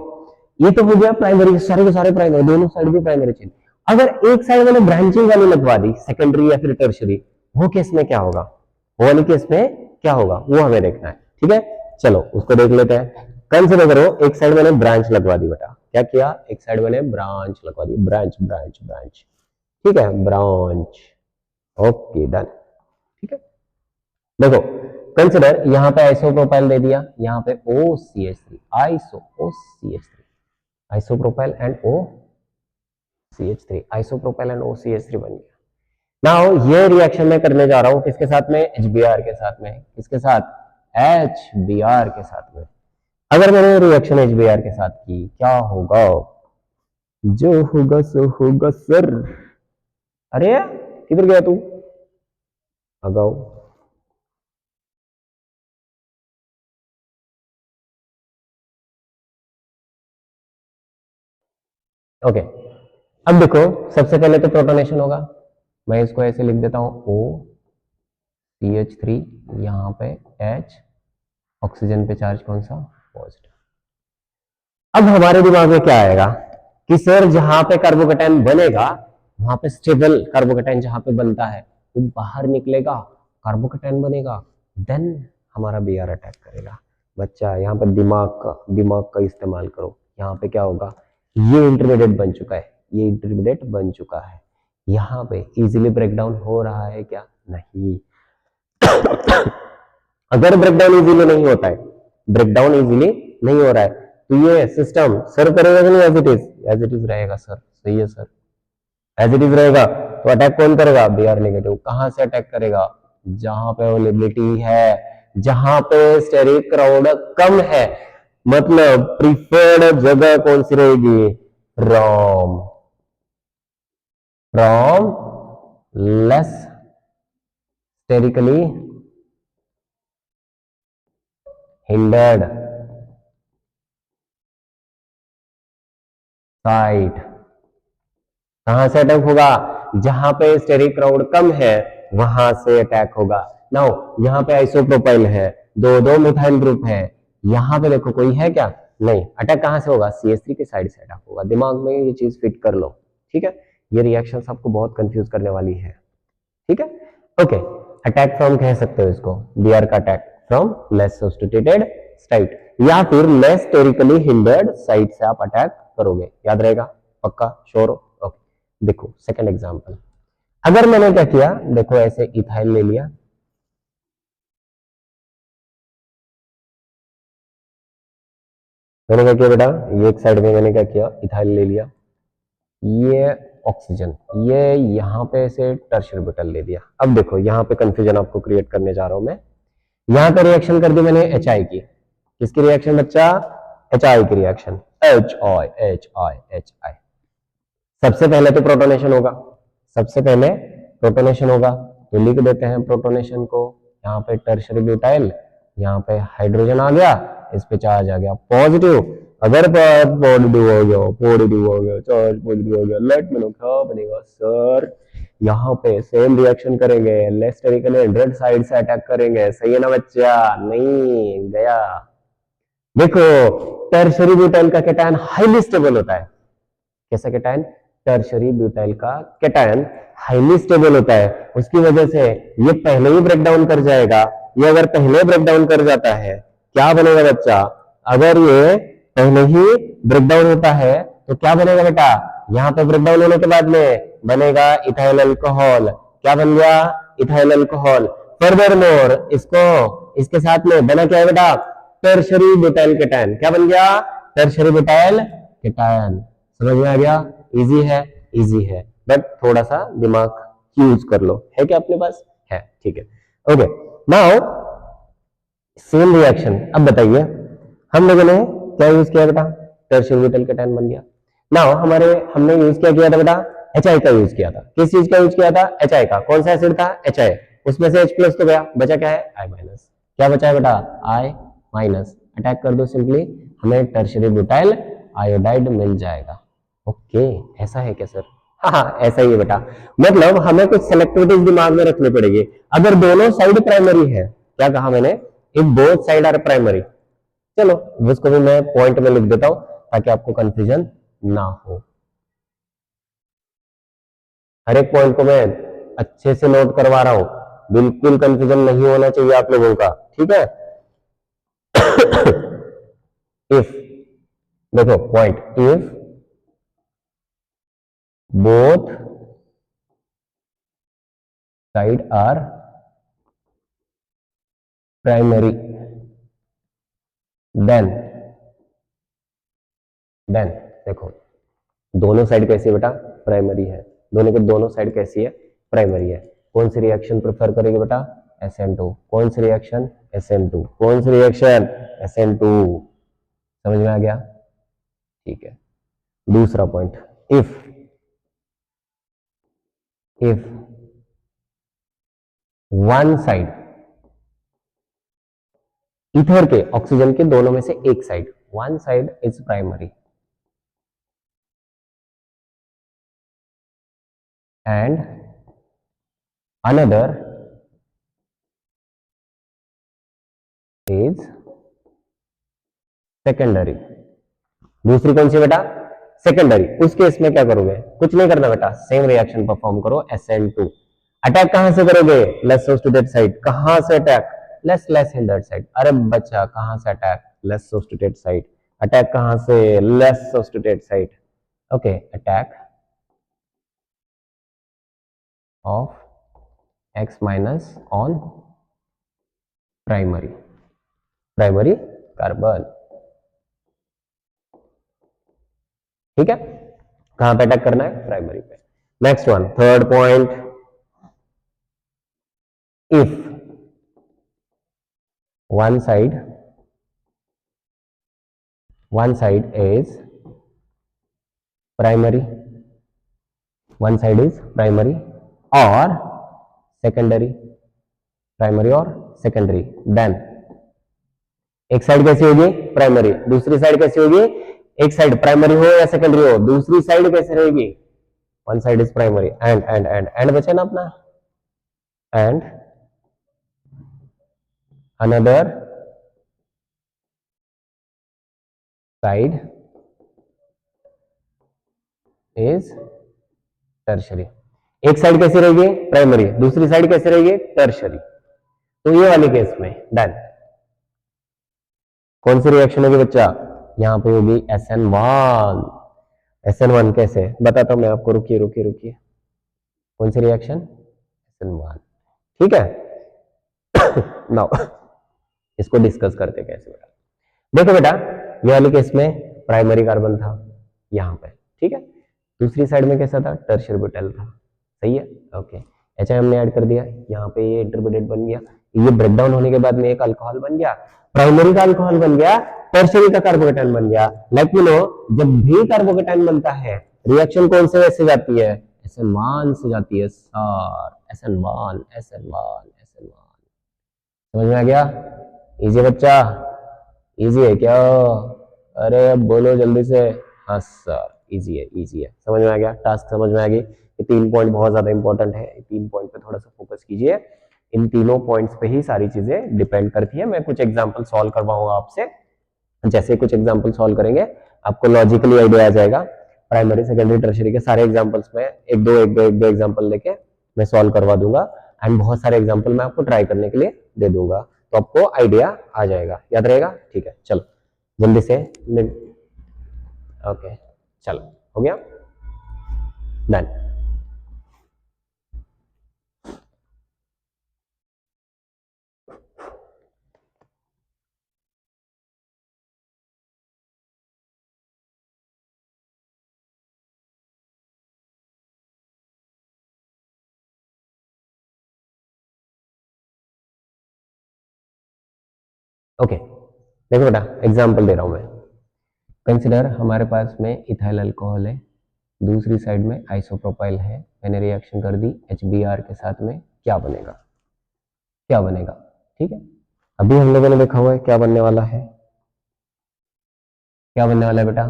ये तो हो गया प्राइमरी, सारे के सारे प्राइमरी, दोनों साइड भी प्राइमरी चेन। अगर एक साइड मैंने ब्रांचिंग वाली लगवा दी, सेकेंडरी या फिर टर्शरी, वो केस में क्या होगा, वो वाली केस में क्या होगा वो हमें देखना है, ठीक है। चलो उसको देख लेते हैं, कंसिडर करो एक साइड मैंने ब्रांच लगवा दी बेटा, क्या किया, एक साइड मैंने ब्रांच लगवा दी, ब्रांच ब्रांच ब्रांच, ठीक है, ब्रांच, ओके डन, ठीक है। देखो कंसिडर यहाँ पे आइसोप्रोपाइल दे दिया, यहाँ पे OCH3, OCH3, isopropyl and OCH3, isopropyl and OCH3 बन गया। नाउ ये रिएक्शन मैं करने जा रहा हूं किसके साथ में, HBr के साथ में, किसके साथ, HBr के साथ में। अगर मैंने रिएक्शन HBr के साथ की क्या होगा, जो होगा सो होगा सर, अरे किधर गया तू, अगाओ, ओके। अब देखो सबसे पहले तो प्रोटोनेशन होगा, मैं इसको ऐसे लिख देता हूं OCH3, यहाँ पे H, ऑक्सीजन पे चार्ज कौन सा, पॉजिटिव। अब हमारे दिमाग में क्या आएगा कि सर जहां पे कार्बोकेटाइन बनेगा, वहां पे स्टेबल कार्बोकेटाइन जहां पे बनता है वो बाहर निकलेगा, कार्बोकेटाइन बनेगा, देन हमारा Br अटैक करेगा। बच्चा यहाँ पर दिमाग का इस्तेमाल करो, यहाँ पे क्या होगा, ये इंटरमीडिएट बन चुका है, ये इंटरमीडिएट बन चुका है, यहाँ पे इजीली ब्रेकडाउन हो रहा है क्या, नहीं। अगर ब्रेकडाउन इजीली नहीं होता है, ब्रेकडाउन इजीली नहीं हो रहा है, तो ये सिस्टम सर्व करेगा कि नहीं, एज इट इज रहेगा सर, सही है सर, एज इट इज रहेगा, तो अटैक कौन करेगा, Br नेगेटिव, कहां से अटैक करेगा, जहां पे अवेलेबिलिटी है, जहां पे स्टेरिक क्राउड कम है, मतलब प्रीफर्ड जगह कौन सी रहेगी, from less sterically hindered site, कहां से अटैक होगा, जहां पे स्टेरिक क्राउड कम है वहां से अटैक होगा। नाउ यहाँ पे आइसोप्रोपाइल है, दो मिथाइल ग्रुप है, यहाँ पे देखो कोई है क्या, नहीं, अटैक कहां से होगा, CH3 के साइड से अटैक होगा, दिमाग में ये चीज फिट कर लो, ठीक है। ये रिएक्शन आपको बहुत कंफ्यूज करने वाली है, ठीक है, ओके। अटैक फ्रॉम कह सकते हो इसको, Br का attack from less substituted site या फिर लेस स्टेरिकली हिंडर्ड साइट से आप अटैक करोगे, याद रहेगा, पक्का, श्योर हो, ओके। देखो सेकंड एग्जांपल, अगर मैंने क्या किया, देखो ऐसे इथाइल ले लिया, मैंने क्या किया बेटा, ये एक साइड में मैंने क्या किया, इथाइल ले लिया, ये ऑक्सीजन, ये यहाँ पे से टर्शियर ऑर्बिटल ले दिया। अब देखो यहाँ पे कंफ्यूजन आपको क्रिएट करने जा रहा हूं मैं, यहाँ पे रिएक्शन कर दी मैंने HI की, किसकी रिएक्शन बच्चा, HI की रिएक्शन, H I सबसे पहले तो प्रोटोनेशन होगा, सबसे पहले प्रोटोनेशन होगा, तो लिख देते हैं प्रोटोनेशन को। यहाँ पे टर्शरी ब्यूटाइल, यहाँ पे हाइड्रोजन आ गया, इस पे चार्ज आ गया पॉजिटिव। अगर पॉजिटिव हो गया, पॉजिटिव हो गया, चार्ज पॉजिटिव हो गया, लेट में नो क्या बनेगा सर, यहाँ पे सेम रिएक्शन करेंगे, लेस्टेरिकल एंड्रेड साइड से अटैक करेंगे। सही है ना बच्चा? नहीं गया। देखो टर्शरी ब्यूटाइल का कैटायन हाईली स्टेबल होता है। कैसा कैटायन? टर्शरी ब्यूटाइल का कैटायन हाईली स्टेबल होता है, उसकी वजह से ये पहले ही ब्रेक डाउन कर जाएगा। ये अगर पहले ब्रेक डाउन कर जाता है, क्या बनेगा बच्चा? अगर ये पहले ही ब्रेक डाउन होता है तो क्या बनेगा बेटा? यहाँ पे ब्रेक डाउन होने के बाद में बनेगा इथाइल अल्कोहल। क्या बन गया? Ethyl alcohol. फर्दर मोर इसको इसके साथ में बना क्या है बेटा? Tertiary butyl cation. क्या बन गया? Tertiary butyl cation. समझ में आ गया? इजी है, इजी है, बट थोड़ा सा दिमाग यूज कर लो। है क्या अपने पास? है, ठीक है। Okay, now same reaction. अब बताइए हम लोगों ने क्या यूज किया बेटा? टर्शरी ब्यूटाइल कैटायन बन गया। नाउ हमने यूज किया था बेटा? HI का यूज किया था। किस चीज का यूज किया था? HI का। कौन सा एसिड था? HI। उसमें से H प्लस तो गया, बचा क्या है? I minus. क्या बचा है बेटा? I minus. अटैक कर दो सिंपली, हमें टर्शरी ब्यूटाइल आयोडाइड मिल जाएगा। ओके, ऐसा है क्या सर? हाँ ऐसा ही है बेटा। मतलब हमें कुछ सेलेक्टिविटीज दिमाग में रखनी पड़ेगी। अगर दोनों साइड प्राइमरी है, क्या कहा मैंने? If both side are primary. चलो उसको भी मैं पॉइंट में लिख देता हूं ताकि आपको कंफ्यूजन ना हो। हर एक पॉइंट को मैं अच्छे से नोट करवा रहा हूं, बिल्कुल कंफ्यूजन नहीं होना चाहिए आप लोगों का, ठीक है? इफ, देखो point, if both side are primary then देखो दोनों साइड कैसी है बेटा? प्राइमरी है। दोनों के दोनों साइड कैसी है? प्राइमरी है। कौन सी रिएक्शन प्रेफर करेंगे बेटा? SN2। कौन सी रिएक्शन? SN2। कौन सी रिएक्शन? SN2। समझ में आ गया? ठीक है। दूसरा point, if one side, ether के ऑक्सीजन के दोनों में से एक side, one side is primary and another is secondary. दूसरी कौन सी बेटा? सेकेंडरी। उस केस में क्या करोगे? कुछ नहीं करना बेटा, सेम रिएक्शन परफॉर्म करो, SN2। अटैक कहां से करोगे? Less substituted side. कहां से attack? Less less hindered side. अरे बच्चा कहां से attack? Less substituted side. Attack कहां से? Less substituted side. Okay, attack of X minus on primary carbon. ठीक है, कहां पे अटैक करना है? प्राइमरी पे। Next one, third point, if one side is primary, one side is primary or secondary, primary और secondary, then एक side कैसी होगी? प्राइमरी। दूसरी साइड कैसी होगी? एक साइड प्राइमरी हो या सेकेंडरी हो, दूसरी साइड कैसी रहेगी? One side is primary and बचे ना अपना, and another side is tertiary. एक साइड कैसी रहेगी? प्राइमरी। दूसरी साइड कैसी रहेगी? टर्शरी। तो ये वाले केस में डन। कौन सी रिएक्शन होगी बच्चा? यहां पे होगी SN1। SN1 कैसे बताता हूं मैं आपको, रुकिए रुकिए रुकिए। कौन सी रिएक्शन? SN1। ठीक है, नाउ इसको डिस्कस करते कैसे बेटा। देखो बेटा, ये वाले केस में प्राइमरी कार्बन था यहां पे, ठीक है। दूसरी साइड में कैसा था? टर्शियरी ब्यूटाइल था। सही है, ओके। HI हमने ऐड कर दिया, यहाँ पे ये इंटरमीडिएट बन गया। ये ब्रेक डाउन होने के बाद में एक अल्कोहल बन गया, प्राइमरी का अल्कोहल बन गया, टर्शियरी का कार्बोकेटाइन बन गया। लेट मी नो, जब भी कार्बोकेटाइन बनता है रिएक्शन कौन से वैसे जाती है, SN1 से जाती है सर, SN1 SN1 SN1। समझ में आ गया? इजी बच्चा, इजी है क्या? अरे अब बोलो जल्दी से। हाँ सर इजी है, इजी है। समझ में आ गया? टास्क समझ में आ गई? ये 3 पॉइंट बहुत ज्यादा इंपॉर्टेंट है, 3 पॉइंट पे थोड़ा सा फोकस कीजिए। इन तीनों पॉइंट्स पे ही सारी चीजें डिपेंड करती है। मैं कुछ एग्जांपल सॉल्व करवाऊंगा आपसे, जैसे कुछ एग्जांपल सॉल्व करेंगे आपको लॉजिकली आइडिया आ जाएगा। प्राइमरी सेकेंडरी टर्शियरी के सारे एग्जांपल्स में एक दो एग्जांपल लेके मैं सॉल्व करवा दूंगा, एंड बहुत सारे एग्जांपल मैं आपको ट्राई करने के लिए दे दूंगा, तो आपको आइडिया आ जाएगा। याद रहेगा? ठीक है, चलो जल्दी से। ओके चलो, हो गया डन। ओके देखो बेटा, एग्जांपल दे रहा हूं मैं। कंसिडर हमारे पास में इथाइल अल्कोहल है, दूसरी साइड में आइसोप्रोपाइल है। मैंने रिएक्शन कर दी HBr के साथ में, क्या बनेगा? क्या बनेगा? ठीक है, अभी हम लोगों ने देखा हुआ है क्या बनने वाला है। क्या बनने वाला है बेटा?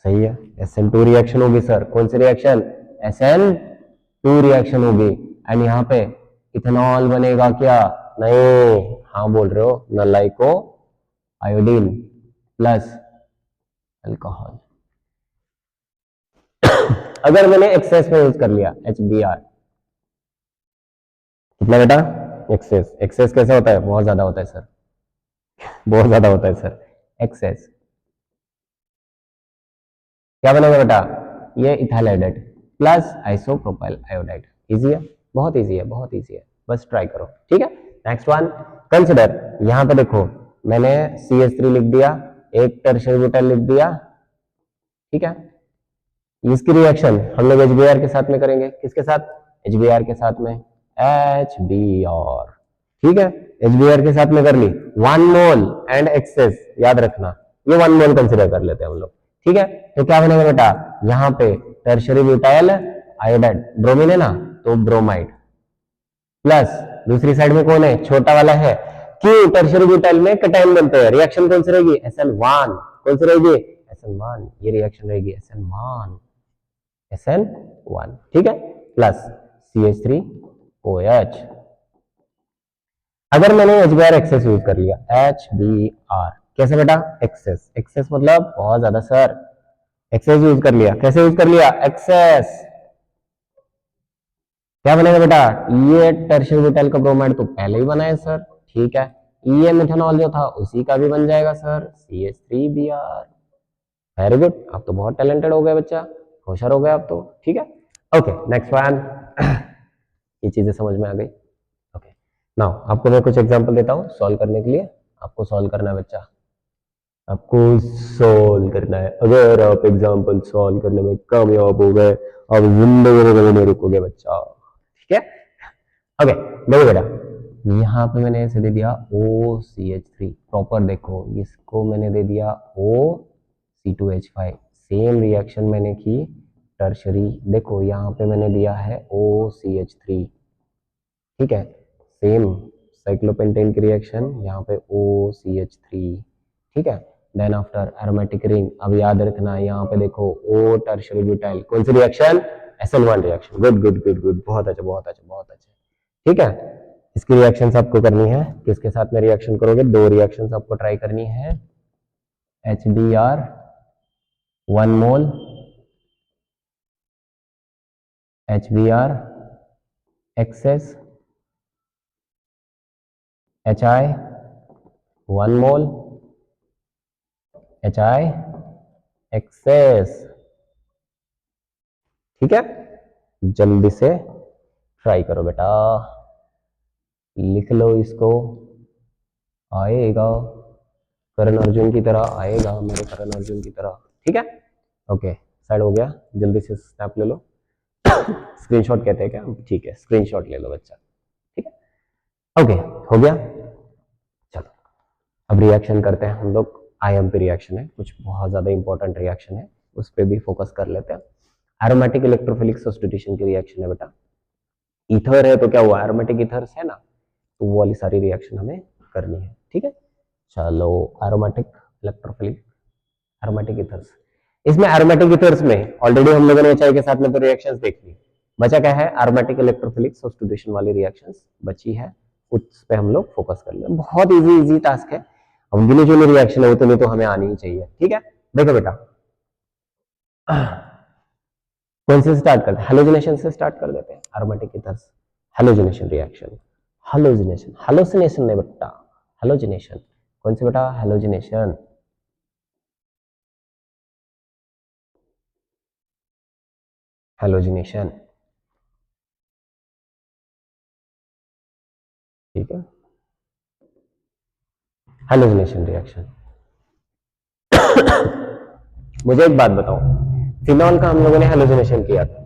सही है, SN2 रिएक्शन होगी सर। कौन सी रिएक्शन? SN2 रिएक्शन होगी। एंड यहाँ पे इथेनॉल बनेगा क्या? नहीं, हाँ बोल रहे हो, नलाइको आयोडीन प्लस अल्कोहल। अगर मैंने एक्सेस में यूज कर लिया HBr, कितना बेटा? एक्सेस। एक्सेस कैसे होता है? बहुत ज्यादा होता है सर, बहुत ज्यादा होता है सर एक्सेस। क्या बनेगा बेटा? ये ethyl iodide plus isopropyl iodide. Easy है, बहुत इजी है, बहुत इजी है, बस ट्राई करो। ठीक है, नेक्स्ट वन कंसिडर। यहां पे देखो मैंने CH3 लिख दिया, एक टर्शियरी ब्यूटाइल लिख दिया। ठीक है, इसकी रिएक्शन हम लोग HBr के साथ में करेंगे। किसके साथ? HBr के साथ में, HBr। ठीक है, HBr के साथ में कर ली 1 मोल एंड एक्सेस, याद रखना ये 1 मोल कंसिडर कर लेते हैं हम लोग। ठीक है, तो क्या बनेगा बेटा? यहाँ पे टर्शियरी ब्यूटाइल आयोडाइड, ब्रोमीन है ना, तो ब्रोमाइड प्लस दूसरी साइड में कौन है? छोटा वाला है। क्यों? टर्शियरी ब्यूटाइल में कटायन बनते हैं, रिएक्शन कौन सी रहेगी? SN1। कौन सी रहेगी? SN1। ये रिएक्शन रहेगी SN1, SN1। ठीक है, प्लस CH3OH। अगर मैंने HBr एक्सेस यूज कर लिया, HBr कैसे बेटा? एक्सेस। एक्सेस मतलब बहुत ज्यादा सर, एक्सेस यूज कर लिया। कैसे यूज कर लिया? एक्सेस। क्या बनेगा बेटा? ये टर्शियरी ब्यूटाइल का ब्रोमाइड तो पहले ही बना है सर। ठीक है, ये मिथेनॉल जो था उसी का भी बन जाएगा सर, CH3Br। वेरी गुड, आप तो बहुत टैलेंटेड हो गए बच्चा, होशियार हो गए आप तो। ठीक है, ओके नेक्स्ट वन। ये चीजें समझ में आ गई। ओके नाउ आपको मैं कुछ एग्जांपल देता हूँ सॉल्व करने के लिए। आपको सॉल्व करना है बच्चा, आपको सॉल्व करना है। अगर आप एग्जांपल सॉल्व करने में कामयाब हो गए, आप जिंदगी में कभी नहीं रुकोगे बच्चा। ठीक है, ओके देखो बेटा, यहाँ पे मैंने ऐसे दे दिया OCH3 प्रॉपर। देखो इसको मैंने दे दिया OC2H5। सेम रिएक्शन मैंने की टर्शरी, देखो यहाँ पे मैंने दिया है OCH3। ठीक है, सेम साइक्लोपेंटेन की रिएक्शन यहाँ पे OCH3। ठीक है, देन आफ्टर एरोमेटिक रिंग। अब याद रखना यहाँ पे देखो O टर्शियरी ब्यूटाइल, कौन सी reaction? SN1 reaction. Good good good good, बहुत अच्छा बहुत अच्छा बहुत अच्छा। ठीक है, इसकी रिएक्शन आपको करनी है। किसके साथ में रिएक्शन करोगे? 2 रिएक्शन आपको ट्राई करनी है। HBr 1 मोल, HBr एक्सेस, HI 1 मोल, HI एक्सेस। ठीक है, जल्दी से ट्राई करो बेटा, लिख लो इसको। आएगा करण अर्जुन की तरह, आएगा मेरे करण अर्जुन की तरह। ठीक है, ओके साइड हो गया, जल्दी से स्नैप ले लो। स्क्रीनशॉट कहते हैं क्या? ठीक है, स्क्रीनशॉट ले लो बच्चा। ठीक है, ओके, हो गया। चलो अब रिएक्शन करते हैं हम लोग। आईएम पे रिएक्शन है, कुछ बहुत ज्यादा इंपॉर्टेंट रिएक्शन है, उस पर भी फोकस कर लेते हैं। एरोमेटिक इलेक्ट्रोफिलिक सब्स्टिट्यूशन की रिएक्शन है बेटा। ईथर है तो क्या हुआ, एरोमेटिक ईथर्स है ना, तो वो वाली सारी रिएक्शन हमें करनी है, ठीक है। चलो एरोमेटिक इलेक्ट्रोफिलिक, एरोमेटिक ईथर्स, इसमें एरोमेटिक ईथर्स में ऑलरेडी हम लोगों ने एचआई के साथ में तो रिएक्शंस देख ली, बचा क्या है, एरोमेटिक इलेक्ट्रोफिलिक सब्स्टिट्यूशन वाली रिएक्शंस बची है, उस पे हम लोग फोकस कर ले। बहुत इजी इजी टास्क है, अब गिनी चुनी रिएक्शन है उतनी तो हमें आनी ही चाहिए, ठीक है। देखो बेटा कौन से स्टार्ट करते हैं, हेलोजिनेशन से स्टार्ट कर देते हैं। Aromatic ethers halogenation reaction, halogenation, hallucination नहीं बेटा, हेलोजिनेशन। कौन से बेटा, हेलोजिनेशन। हेलोजिनेशन, ठीक है, हेलोजिनेशन रिएक्शन। मुझे एक बात बताओ, फिनॉल का हम लोगों ने हेलोजिनेशन किया था,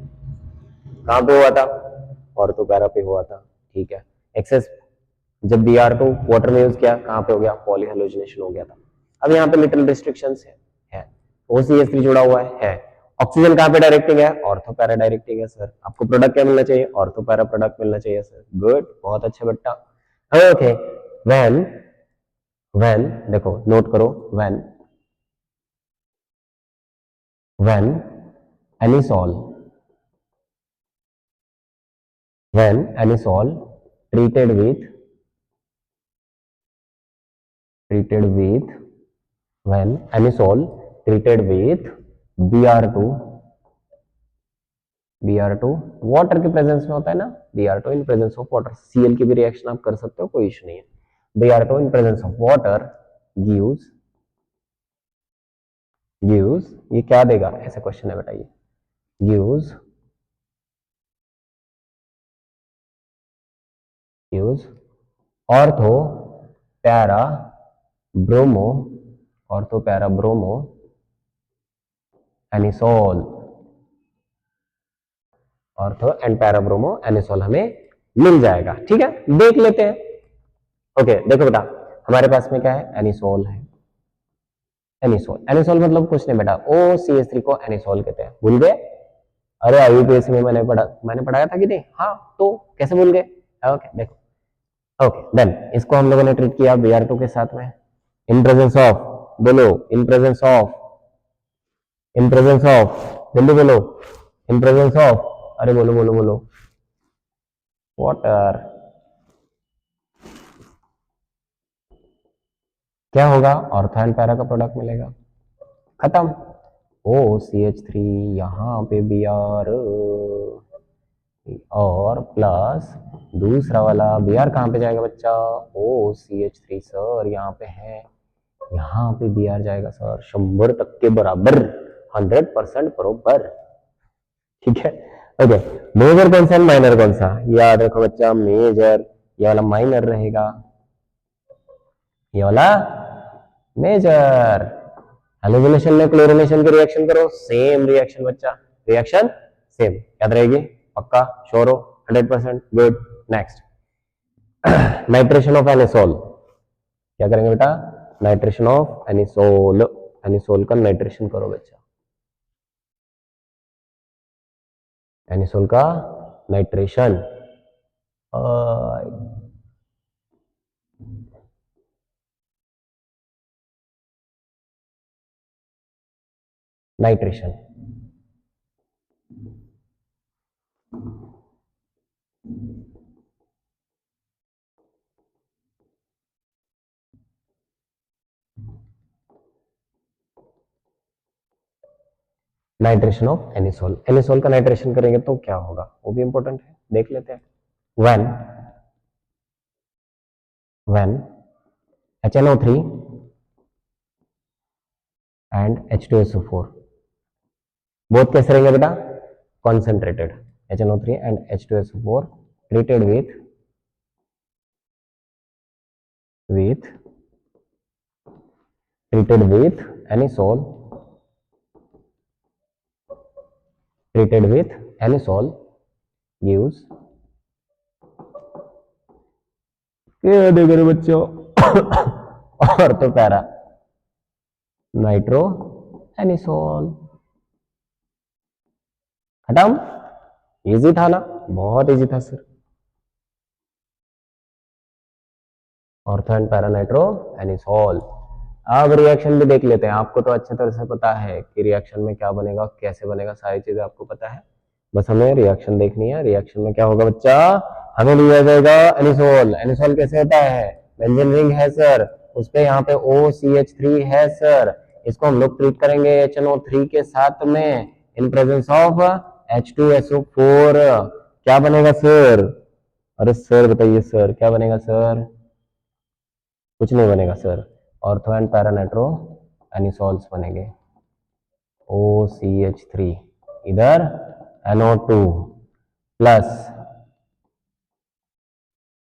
कहां पे हुआ था, ऑर्थो पैरा पे हुआ था, ठीक है। एक्सेस जब Br2 वाटर में यूज किया कहां पे हो गया, पॉली हेलोजिनेशन हो गया था। अब यहाँ पे लिटिल रिस्ट्रिक्शंस है। OCH3 जुड़ा हुआ है। ऑक्सीजन कहां पे डायरेक्टिंग है, ऑर्थो पैरा डायरेक्टिंग है सर। आपको प्रोडक्ट क्या मिलना चाहिए, ऑर्थो पैरा प्रोडक्ट मिलना चाहिए सर, गुड, बहुत अच्छा बेटा। ओके, व्हेन, व्हेन देखो नोट करो, when anisole, when anisole treated with treated with when anisole treated with Br2, Br2 water के प्रेजेंस में होता है ना, Br2 in presence of water, Cl की भी रिएक्शन आप कर सकते हो, कोई इशू नहीं है। Br2 in presence of water gives ये क्या देगा, ऐसे क्वेश्चन है बेटा, ये gives ortho para bromo, ortho para bromo anisole, ortho and para bromo anisole हमें मिल जाएगा, ठीक है। देख लेते हैं। ओके देखो बेटा, हमारे पास में क्या है, एनिसोल है, एनिसोल, एनिसोल मतलब कुछ नहीं बेटा, OCH3 को एनिसोल कहते हैं, भूल गए, अरे IUPAC में मैंने पढ़ाया था कि नहीं, हाँ तो कैसे भूल गए। ओके देखो, ओके देन इसको हम लोगों ने ट्रीट किया Br2 के साथ में, इन प्रेजेंस ऑफ, बोलो in presence of, in presence of, जल्दी बोलो, इन प्रेजेंस ऑफ, अरे बोलो बोलो बोलो, वाटर, क्या होगा, ऑर्थो एंड पैरा का प्रोडक्ट मिलेगा, खत्म। OCH3 यहाँ पे Br और प्लस दूसरा वाला Br कहाँ पे जाएगा बच्चा, OCH3 सर यहाँ पे है, यहाँ पे Br जाएगा सर, 100% के बराबर, 100% बराबर, ठीक है। ओके, मेजर कौन सा माइनर कौन सा, याद रखो बच्चा, मेजर ये वाला माइनर रहेगा, ये वाला मेजर। हेलोजिनेशन में क्लोरीनेशन की रिएक्शन करो, सेम रिएक्शन बच्चा, रिएक्शन सेम, याद रहेगी, पक्का, श्योर हो, 100%, good. Next, nitration of anisole, क्या करेंगे बेटा, नाइट्रेशन ऑफ एनिसोल, एनिसोल का नाइट्रेशन करो बच्चा, एनिसोल का nitration, nitration, nitration of anisole, anisole का नाइट्रेशन करेंगे तो क्या होगा, वो भी इंपॉर्टेंट है, देख लेते हैं। when HNO3 and H2SO4 both कैसे रहेंगे बेटा, concentrated, HNO3 and H2SO4 treated with treated with anisole, treated with anisole gives क्या देख रहे बच्चों? और तो पैरा नाइट्रो एनिसोल। खत्म। इजी था ना? बहुत इजी था sir. Ortho and para nitro anisole. अब रिएक्शन भी देख लेते हैं। आपको तो अच्छे तरह से पता है कि रिएक्शन में क्या बनेगा, कैसे बनेगा, सारी चीजें आपको पता है। बस हमें रिएक्शन देखनी है। रिएक्शन में क्या होगा बच्चा? हमें लिया जाएगा एनिसोल। एनिसोल कैसे होता है? बेंजीन रिंग है सर, उस पे यहाँ पे OCH3 है सर। इसको हम लोग ट्रीट करेंगे HNO3 के साथ में इन प्रेजेंस ऑफ H2SO4। क्या बनेगा सर? अरे सर बताइए सर, क्या बनेगा सर? कुछ नहीं बनेगा sir. Ortho and para nitro anisoles बनेंगे। OCH3 इधर NO2 प्लस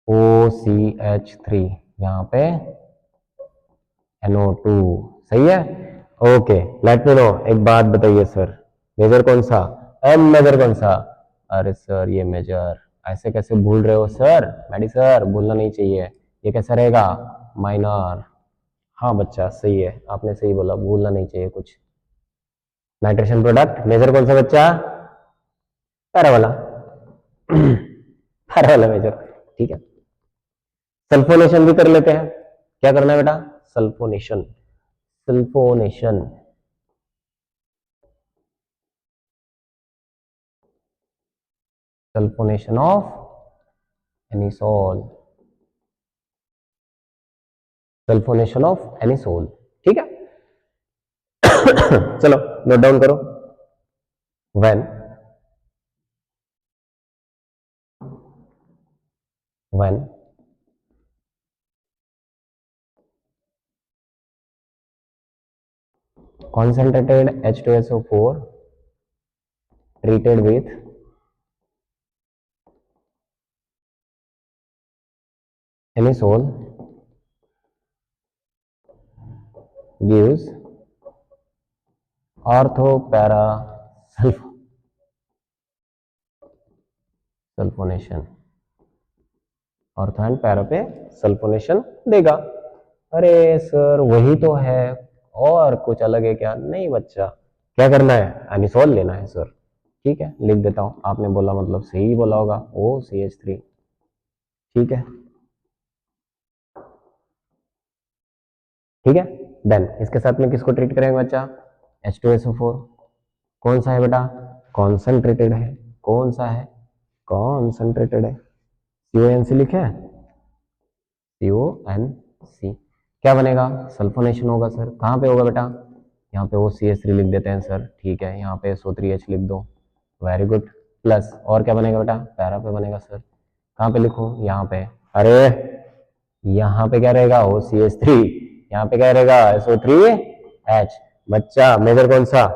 OCH3 यहाँ पे NO2। सही है? Okay, let me know. एक बात बताइए सर, मेजर कौन सा? एम मेजर कौन सा? अरे सर ये मेजर ऐसे कैसे भूल रहे हो सर? मैडी सर भूलना नहीं चाहिए। ये कैसा रहेगा? माइनर। हाँ बच्चा सही है, आपने सही बोला, भूलना नहीं चाहिए कुछ। नाइट्रेशन प्रोडक्ट मेजर कौन सा बच्चा? पैरा वाला। पैरा वाला मेजर। ठीक है। सल्फोनेशन भी कर लेते हैं। क्या करना है बेटा? Sulphonation. Sulphonation. Sulphonation of anisole. Sulphonation of anisole. ठीक है। चलो नोट डाउन करो। When when concentrated H2SO4 treated with anisole gives ortho-para sulphonation. Ortho and para पे सल्फोनेशन देगा। अरे सर वही तो है, और कुछ अलग है क्या? नहीं बच्चा। क्या करना है? एनिसोल लेना है सर। ठीक है, लिख देता हूं। आपने बोला मतलब सही बोला होगा, OCH3। ठीक है। ठीक है। देन इसके साथ में किसको ट्रीट करेंगे बच्चा? H2SO4। कौन सा है बेटा? कॉन्सेंट्रेटेड है। कौन सा है? कॉन्सेंट्रेटेड है। CONC लिखे है। CONC। क्या बनेगा? सल्फोनेशन होगा सर। कहाँ पे होगा बेटा? यहाँ पे OCH3 लिख देते हैं सर। ठीक है, यहाँ पे SO3H लिख दो। Very good. प्लस और क्या बनेगा बेटा? पैरा पे बनेगा सर। कहाँ पे लिखूं? यहाँ पे। अरे यहाँ पे क्या रहेगा? OCH3। यहाँ पे क्या रहेगा? SO3H। बच्चा मेजर कौन सा?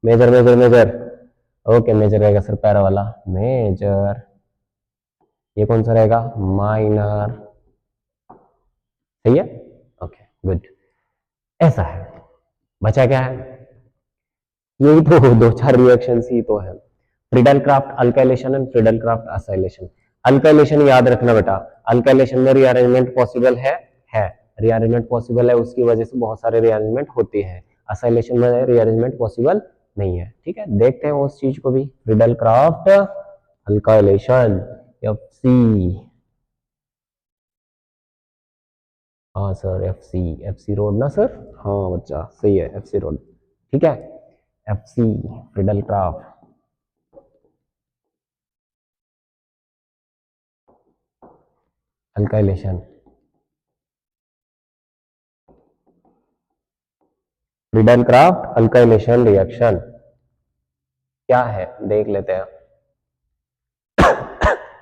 Major major major. Okay, major रहेगा सर पैरा वाला मेजर। ये कौन सा रहेगा? माइनर। सही है। Okay good. ऐसा है। बचा क्या है? यही तो दो चार रिएक्शन ही तो है। Friedel craft alkylation and Friedel craft acylation. Alkylation याद रखना बेटा। अल्काइलेशन में रीअरेंजमेंट पॉसिबल है। रीअरेंजमेंट पॉसिबल है, उसकी वजह से बहुत सारे रीअरेंजमेंट होते हैं। असाइलेशन में रीअरेंजमेंट पॉसिबल नहीं है। ठीक है, देखते हैं उस चीज को भी। Friedel craft alkylation. FC। हाँ सर, FC रोड ना सर? हाँ बच्चा सही है, FC रोड। ठीक है। FC Friedel craft alkylation. Friedel craft alkylation reaction क्या है देख लेते हैं।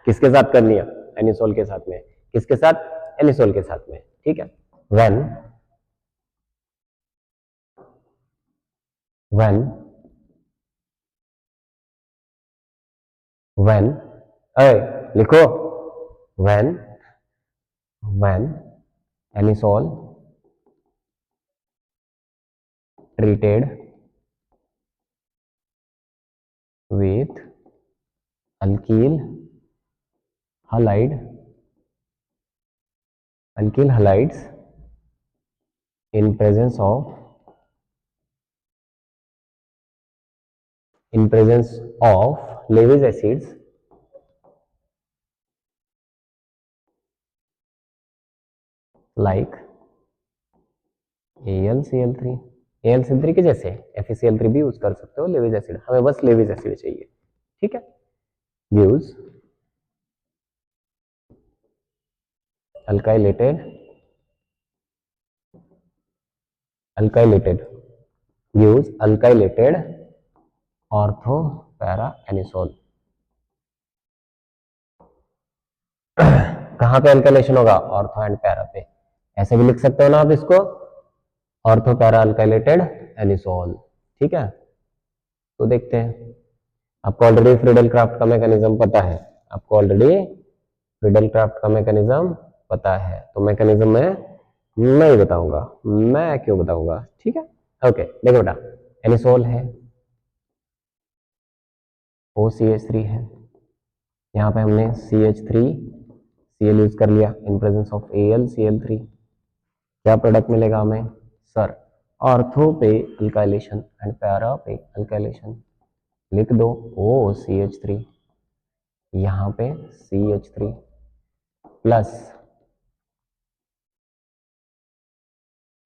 किसके साथ करनी है? एनिसोल के साथ में। किसके साथ? एनिसोल के साथ में। ठीक है। व्हेन व्हेन व्हेन अरे लिखो। When when anisole treated with alkyl halide alkyl halides in presence of Lewis acids like AlCl3 AlCl3 के जैसे FeCl3 भी यूज कर सकते हो लेविस एसिड, हमें बस लेविस एसिड चाहिए, ठीक है। Gives alkylated alkylated gives alkylated ortho para anisole. कहां पे अल्काइलेशन होगा? ऑर्थो एंड पैरा पे। ऐसे भी लिख सकते हो ना आप इसको, ऑर्थो पैरा अल्काइलेटेड एनिसोल, ठीक है। तो देखते हैं, आपको ऑलरेडी फ्रीडल क्राफ्ट का मैकेनिज्म पता है, आपको ऑलरेडी फ्रीडल क्राफ्ट का मैकेनिज्म पता है, तो मैकेनिज्म में नहीं बताऊंगा, मैं क्यों बताऊंगा, ठीक है। ओके देखो बेटा, एनिसोल है, OCH3 है, यहाँ पे हमने CH3 Cl यूज कर लिया इन प्रेजेंस ऑफ AlCl3, क्या प्रोडक्ट मिलेगा हमें सर? ऑर्थो पे अल्काइलेशन एंड पैरा पे अल्काइलेशन, लिख दो OCH3, यहाँ पे CH3 प्लस,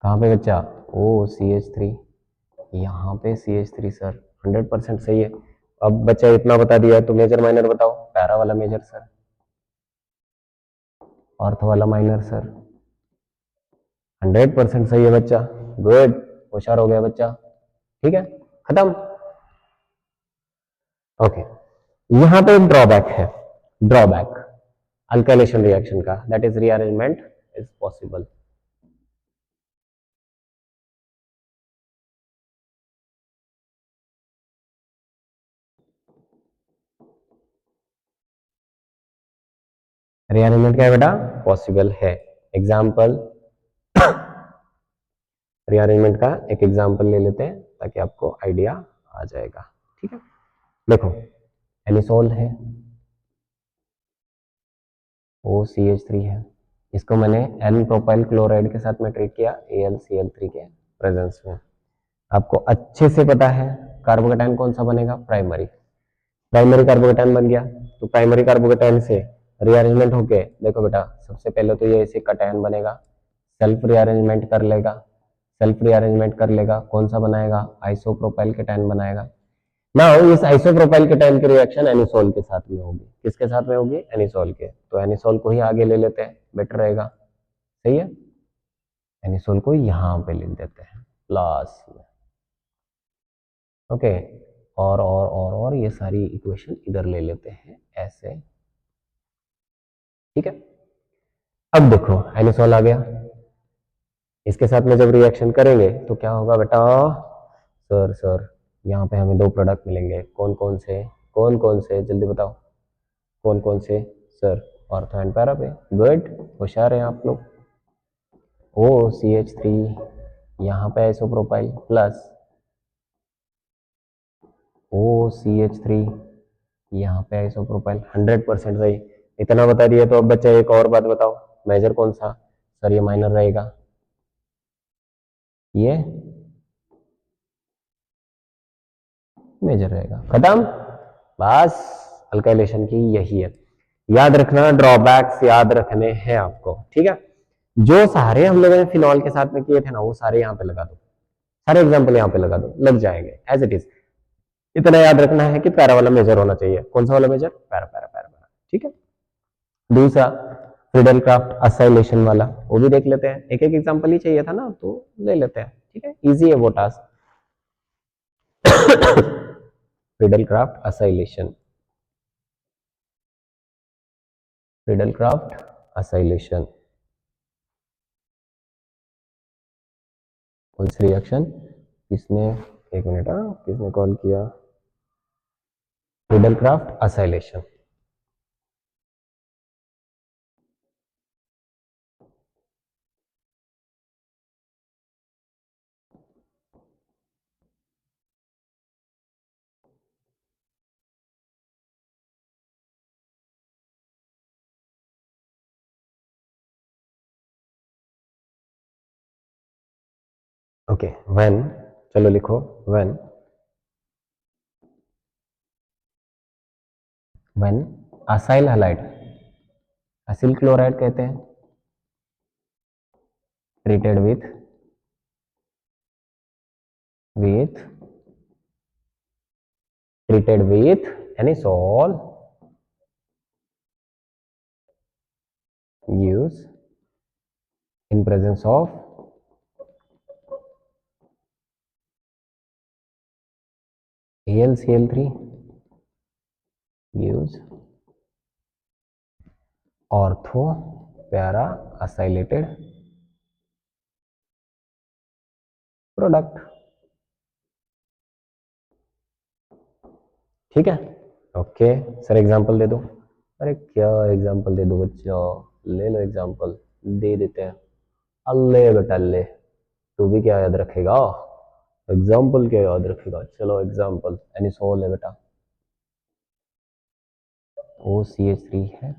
कहाँ पे बच्चा? OCH3, यहाँ पे CH3 सर, 100% सही है। अब बच्चा इतना बता दिया है तो मेजर माइनर बताओ। पैरा वाला मेजर सर, ऑर्थो वाला माइनर सर, 100% सही है बच्चा, गुड, होशियार हो गया बच्चा, ठीक है, खत्म। ओके यहाँ पे एक ड्रॉबैक है, ड्रॉबैक अल्काइलेशन रिएक्शन का, that is rearrangement is possible. Rearrangement क्या है बेटा? पॉसिबल है। एग्जाम्पल, रीअरेंजमेंट का एक एग्जाम्पल ले लेते हैं ताकि आपको आइडिया आ जाएगा, ठीक है। देखो एनिसोल है, OCH3 है, इसको मैंने N प्रोपाइल क्लोराइड के साथ में ट्रीट किया AlCl3 के प्रेजेंस में। आपको अच्छे से पता है कार्बोकेटाइन कौन सा बनेगा? प्राइमरी, प्राइमरी कार्बोकेटाइन बन गया, तो प्राइमरी कार्बोकेटाइन से रीअरेंजमेंट होके देखो बेटा, सबसे पहले तो ये ऐसे कटायन बनेगा, सेल्फ रीअरेंजमेंट कर लेगा, सेल्फ रीअरेंजमेंट कर लेगा, कौन सा बनाएगा? आइसोप्रोपाइल केटायन बनाएगा। ना इस आइसोप्रोपाइल केटायन की रिएक्शन एनिसोल के साथ में होगी, किसके साथ में होगी? एनिसोल के, तो एनिसोल को ही आगे ले लेते हैं, बेटर रहेगा, सही है। एनिसोल को यहां पे लिख देते हैं प्लस में, ओके, और ये सारी इक्वेशन इधर ले लेते हैं ऐसे, ठीक है। अब देखो एनिसोल आ गया, इसके साथ में जब रिएक्शन करेंगे तो क्या होगा बेटा? सर यहाँ पे हमें दो प्रोडक्ट मिलेंगे, कौन कौन से? कौन कौन से जल्दी बताओ, कौन कौन से सर? ऑर्थो एंड पैरा पे, गुड, होशियार हैं आप लोग। OCH3 यहाँ पे आइसोप्रोपाइल प्लस OCH3 यहाँ पे आइसोप्रोपाइल, 100% सही। इतना बता दिया तो अब बच्चा एक और बात बताओ, मेजर कौन सा? सर ये माइनर रहेगा, ये मेजर रहेगा, खत्म, बस। अल्काइलेशन की यही है, याद रखना, ड्रॉबैक्स याद रखने हैं आपको, ठीक है। जो सारे हम लोगों ने फिनॉल के साथ में किए थे ना, वो सारे यहाँ पे लगा दो, सारे एग्जाम्पल यहाँ पे लगा दो, लग जाएंगे एज इट इज। इतना याद रखना है कि पैरा वाला मेजर होना चाहिए, कौन सा वाला major? Para para para para, ठीक है। दूसरा फ्रीडल क्राफ्ट असाइलेशन वाला, वो भी देख लेते हैं, एक एक एग्जाम्पल ही चाहिए था ना, तो ले लेते हैं, ठीक है, इजी है वो task. Friedel craft acylation, Friedel craft acylation, कौन सी रिएक्शन? किसने, एक मिनट, किसने कॉल किया? Friedel craft acylation, okay when, चलो लिखो when, when acyl halide, Aseel chloride कहते हैं, treated with treated with anisole gives in presence of AlCl3 gives ortho para acylated product. ठीक है, ओके सर एग्जांपल दे दो। अरे क्या एग्जांपल दे दो बच्चों, ले लो एग्जांपल, दे देते हैं। अल्ले बेटा ले, तू भी क्या याद रखेगा, एग्जांपल क्या याद रखेगा। चलो एग्जांपल एनिसोल है बेटा, OCH3 है,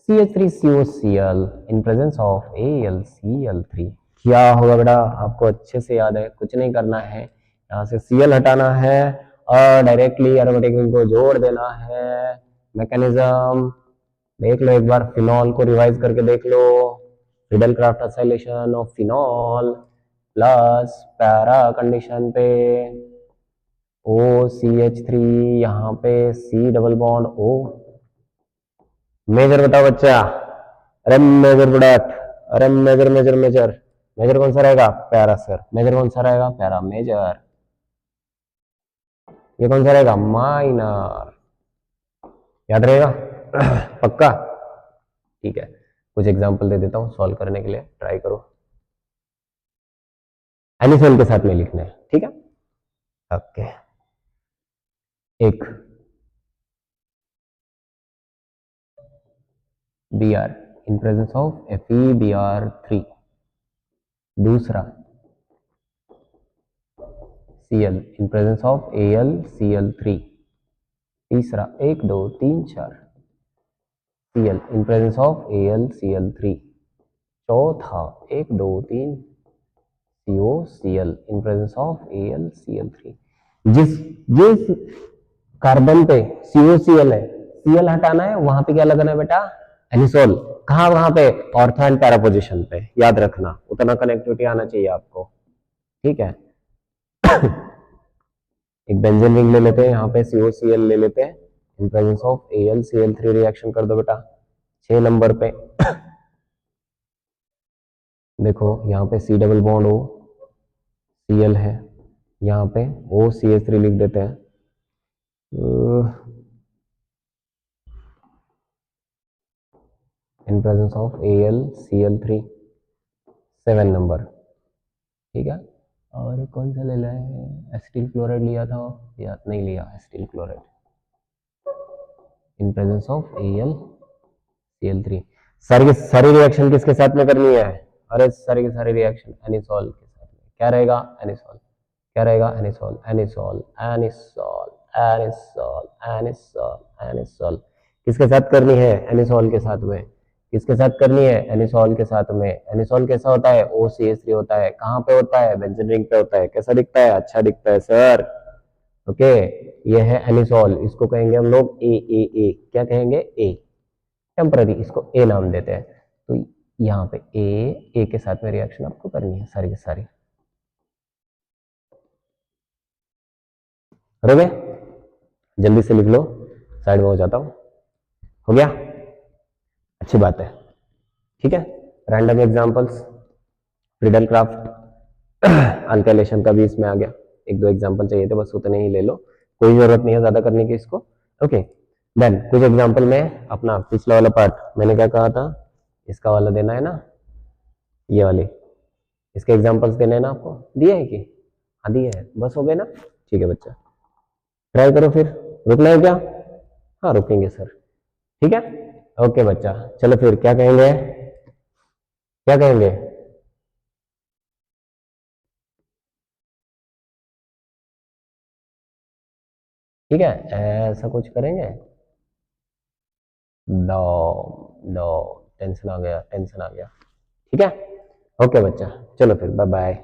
CH3COCl in presence of AlCl3। क्या होगा बेटा, आपको अच्छे से याद है, कुछ नहीं करना है, यहाँ से Cl हटाना है और डायरेक्टली एरोमेटिक रिंग को जोड़ देना है। मैकेनिज्म देख लो एक बार, फिनॉल को रिवाइज करके देख लो। Friedel Crafts acylation of phenol plus para condition पे OCH3, यहाँ पे C double bond O। Major बताओ बच्चा, अरे मेजर प्रोडक्ट, अरे मेजर मेजर मेजर मेजर कौन सा रहेगा, पैरा सर। मेजर कौन सा रहेगा, पैरा मेजर। ये कौन सा रहेगा, माइनर। याद रहेगा पक्का, ठीक है। कुछ एग्जांपल दे देता हूँ सॉल्व करने के लिए, ट्राई करो। एनिसोल के साथ में लिखना है, ठीक है। ओके, एक Br in presence of FeBr3, दूसरा Cl in presence of AlCl3, तीसरा 1 2 3 4 Cl in presence of AlCl3, चौथा 1 2 3 COCl in presence of AlCl3। जिस जिस कार्बन पे COCl है, Cl हटाना है, वहां पे क्या लगाना है बेटा, एनिसोल। कहां, वहां पे ऑर्थो एंड पैरा पोजीशन पे, याद रखना, उतना कनेक्टिविटी आना चाहिए आपको, ठीक है। एक बेंजीन रिंग ले लेते हैं, यहाँ पे COCl ले लेते हैं, in presence of AlCl3 reaction कर दो बेटा 6 नंबर पे। देखो यहाँ पे C double bond O Cl है, यहाँ पे OCH3 लिख देते हैं। In presence of AlCl3 7 number, ठीक है। और एक कौन सा ले लिया है, एसिटिल क्लोराइड लिया था या नहीं लिया, acetyl chloride in presence of AlCl3। सारी रिएक्शन किसके साथ में करनी है, अरे सारी की सारी रिएक्शन एनिसोल के साथ में। क्या रहेगा, एनिसोल। क्या रहेगा, anisole anisole anisole anisole anisole anisole. किसके साथ करनी है, एनिसोल के साथ में। किसके साथ करनी है, एनिसोल के साथ में। एनिसोल कैसा होता है, OCH3 होता है। कहाँ पे होता है, बेंजीन रिंग पे होता है। कैसा दिखता है, अच्छा दिखता है सर। ओके, ये है एनिसोल, इसको कहेंगे हम लोग ए। क्या कहेंगे, ए। टेम्पररी, इसको ए नाम देते हैं। तो यहाँ पे ए के साथ में रिएक्शन आपको करनी है सारी की सारी। करोगे, जल्दी से लिख लो, साइड में हो जाता हूं। हो गया, अच्छी बात है, ठीक है। Random examples, riddle craft alkylation का भी इसमें आ गया। एक दो एग्जांपल चाहिए थे, बस उतने ही ले लो, कोई जरूरत नहीं है ज्यादा करने की इसको। ओके, देन कुछ एग्जांपल में अपना पिछला वाला पार्ट मैंने क्या कहा था, इसका वाला देना है ना, ये वाले, इसके एग्जांपल्स देने हैं ना आपको, दिए है कि, हाँ दिए है, बस हो गए ना, ठीक है बच्चा। ट्राई करो फिर, रुकना है क्या, हाँ रुकेंगे सर, ठीक है। ओके बच्चा, चलो फिर क्या कहेंगे, क्या कहेंगे, ठीक है, ऐसा कुछ करेंगे। दो दो, टेंशन आ गया, टेंशन आ गया, ठीक है। ओके बच्चा, चलो फिर बाय बाय।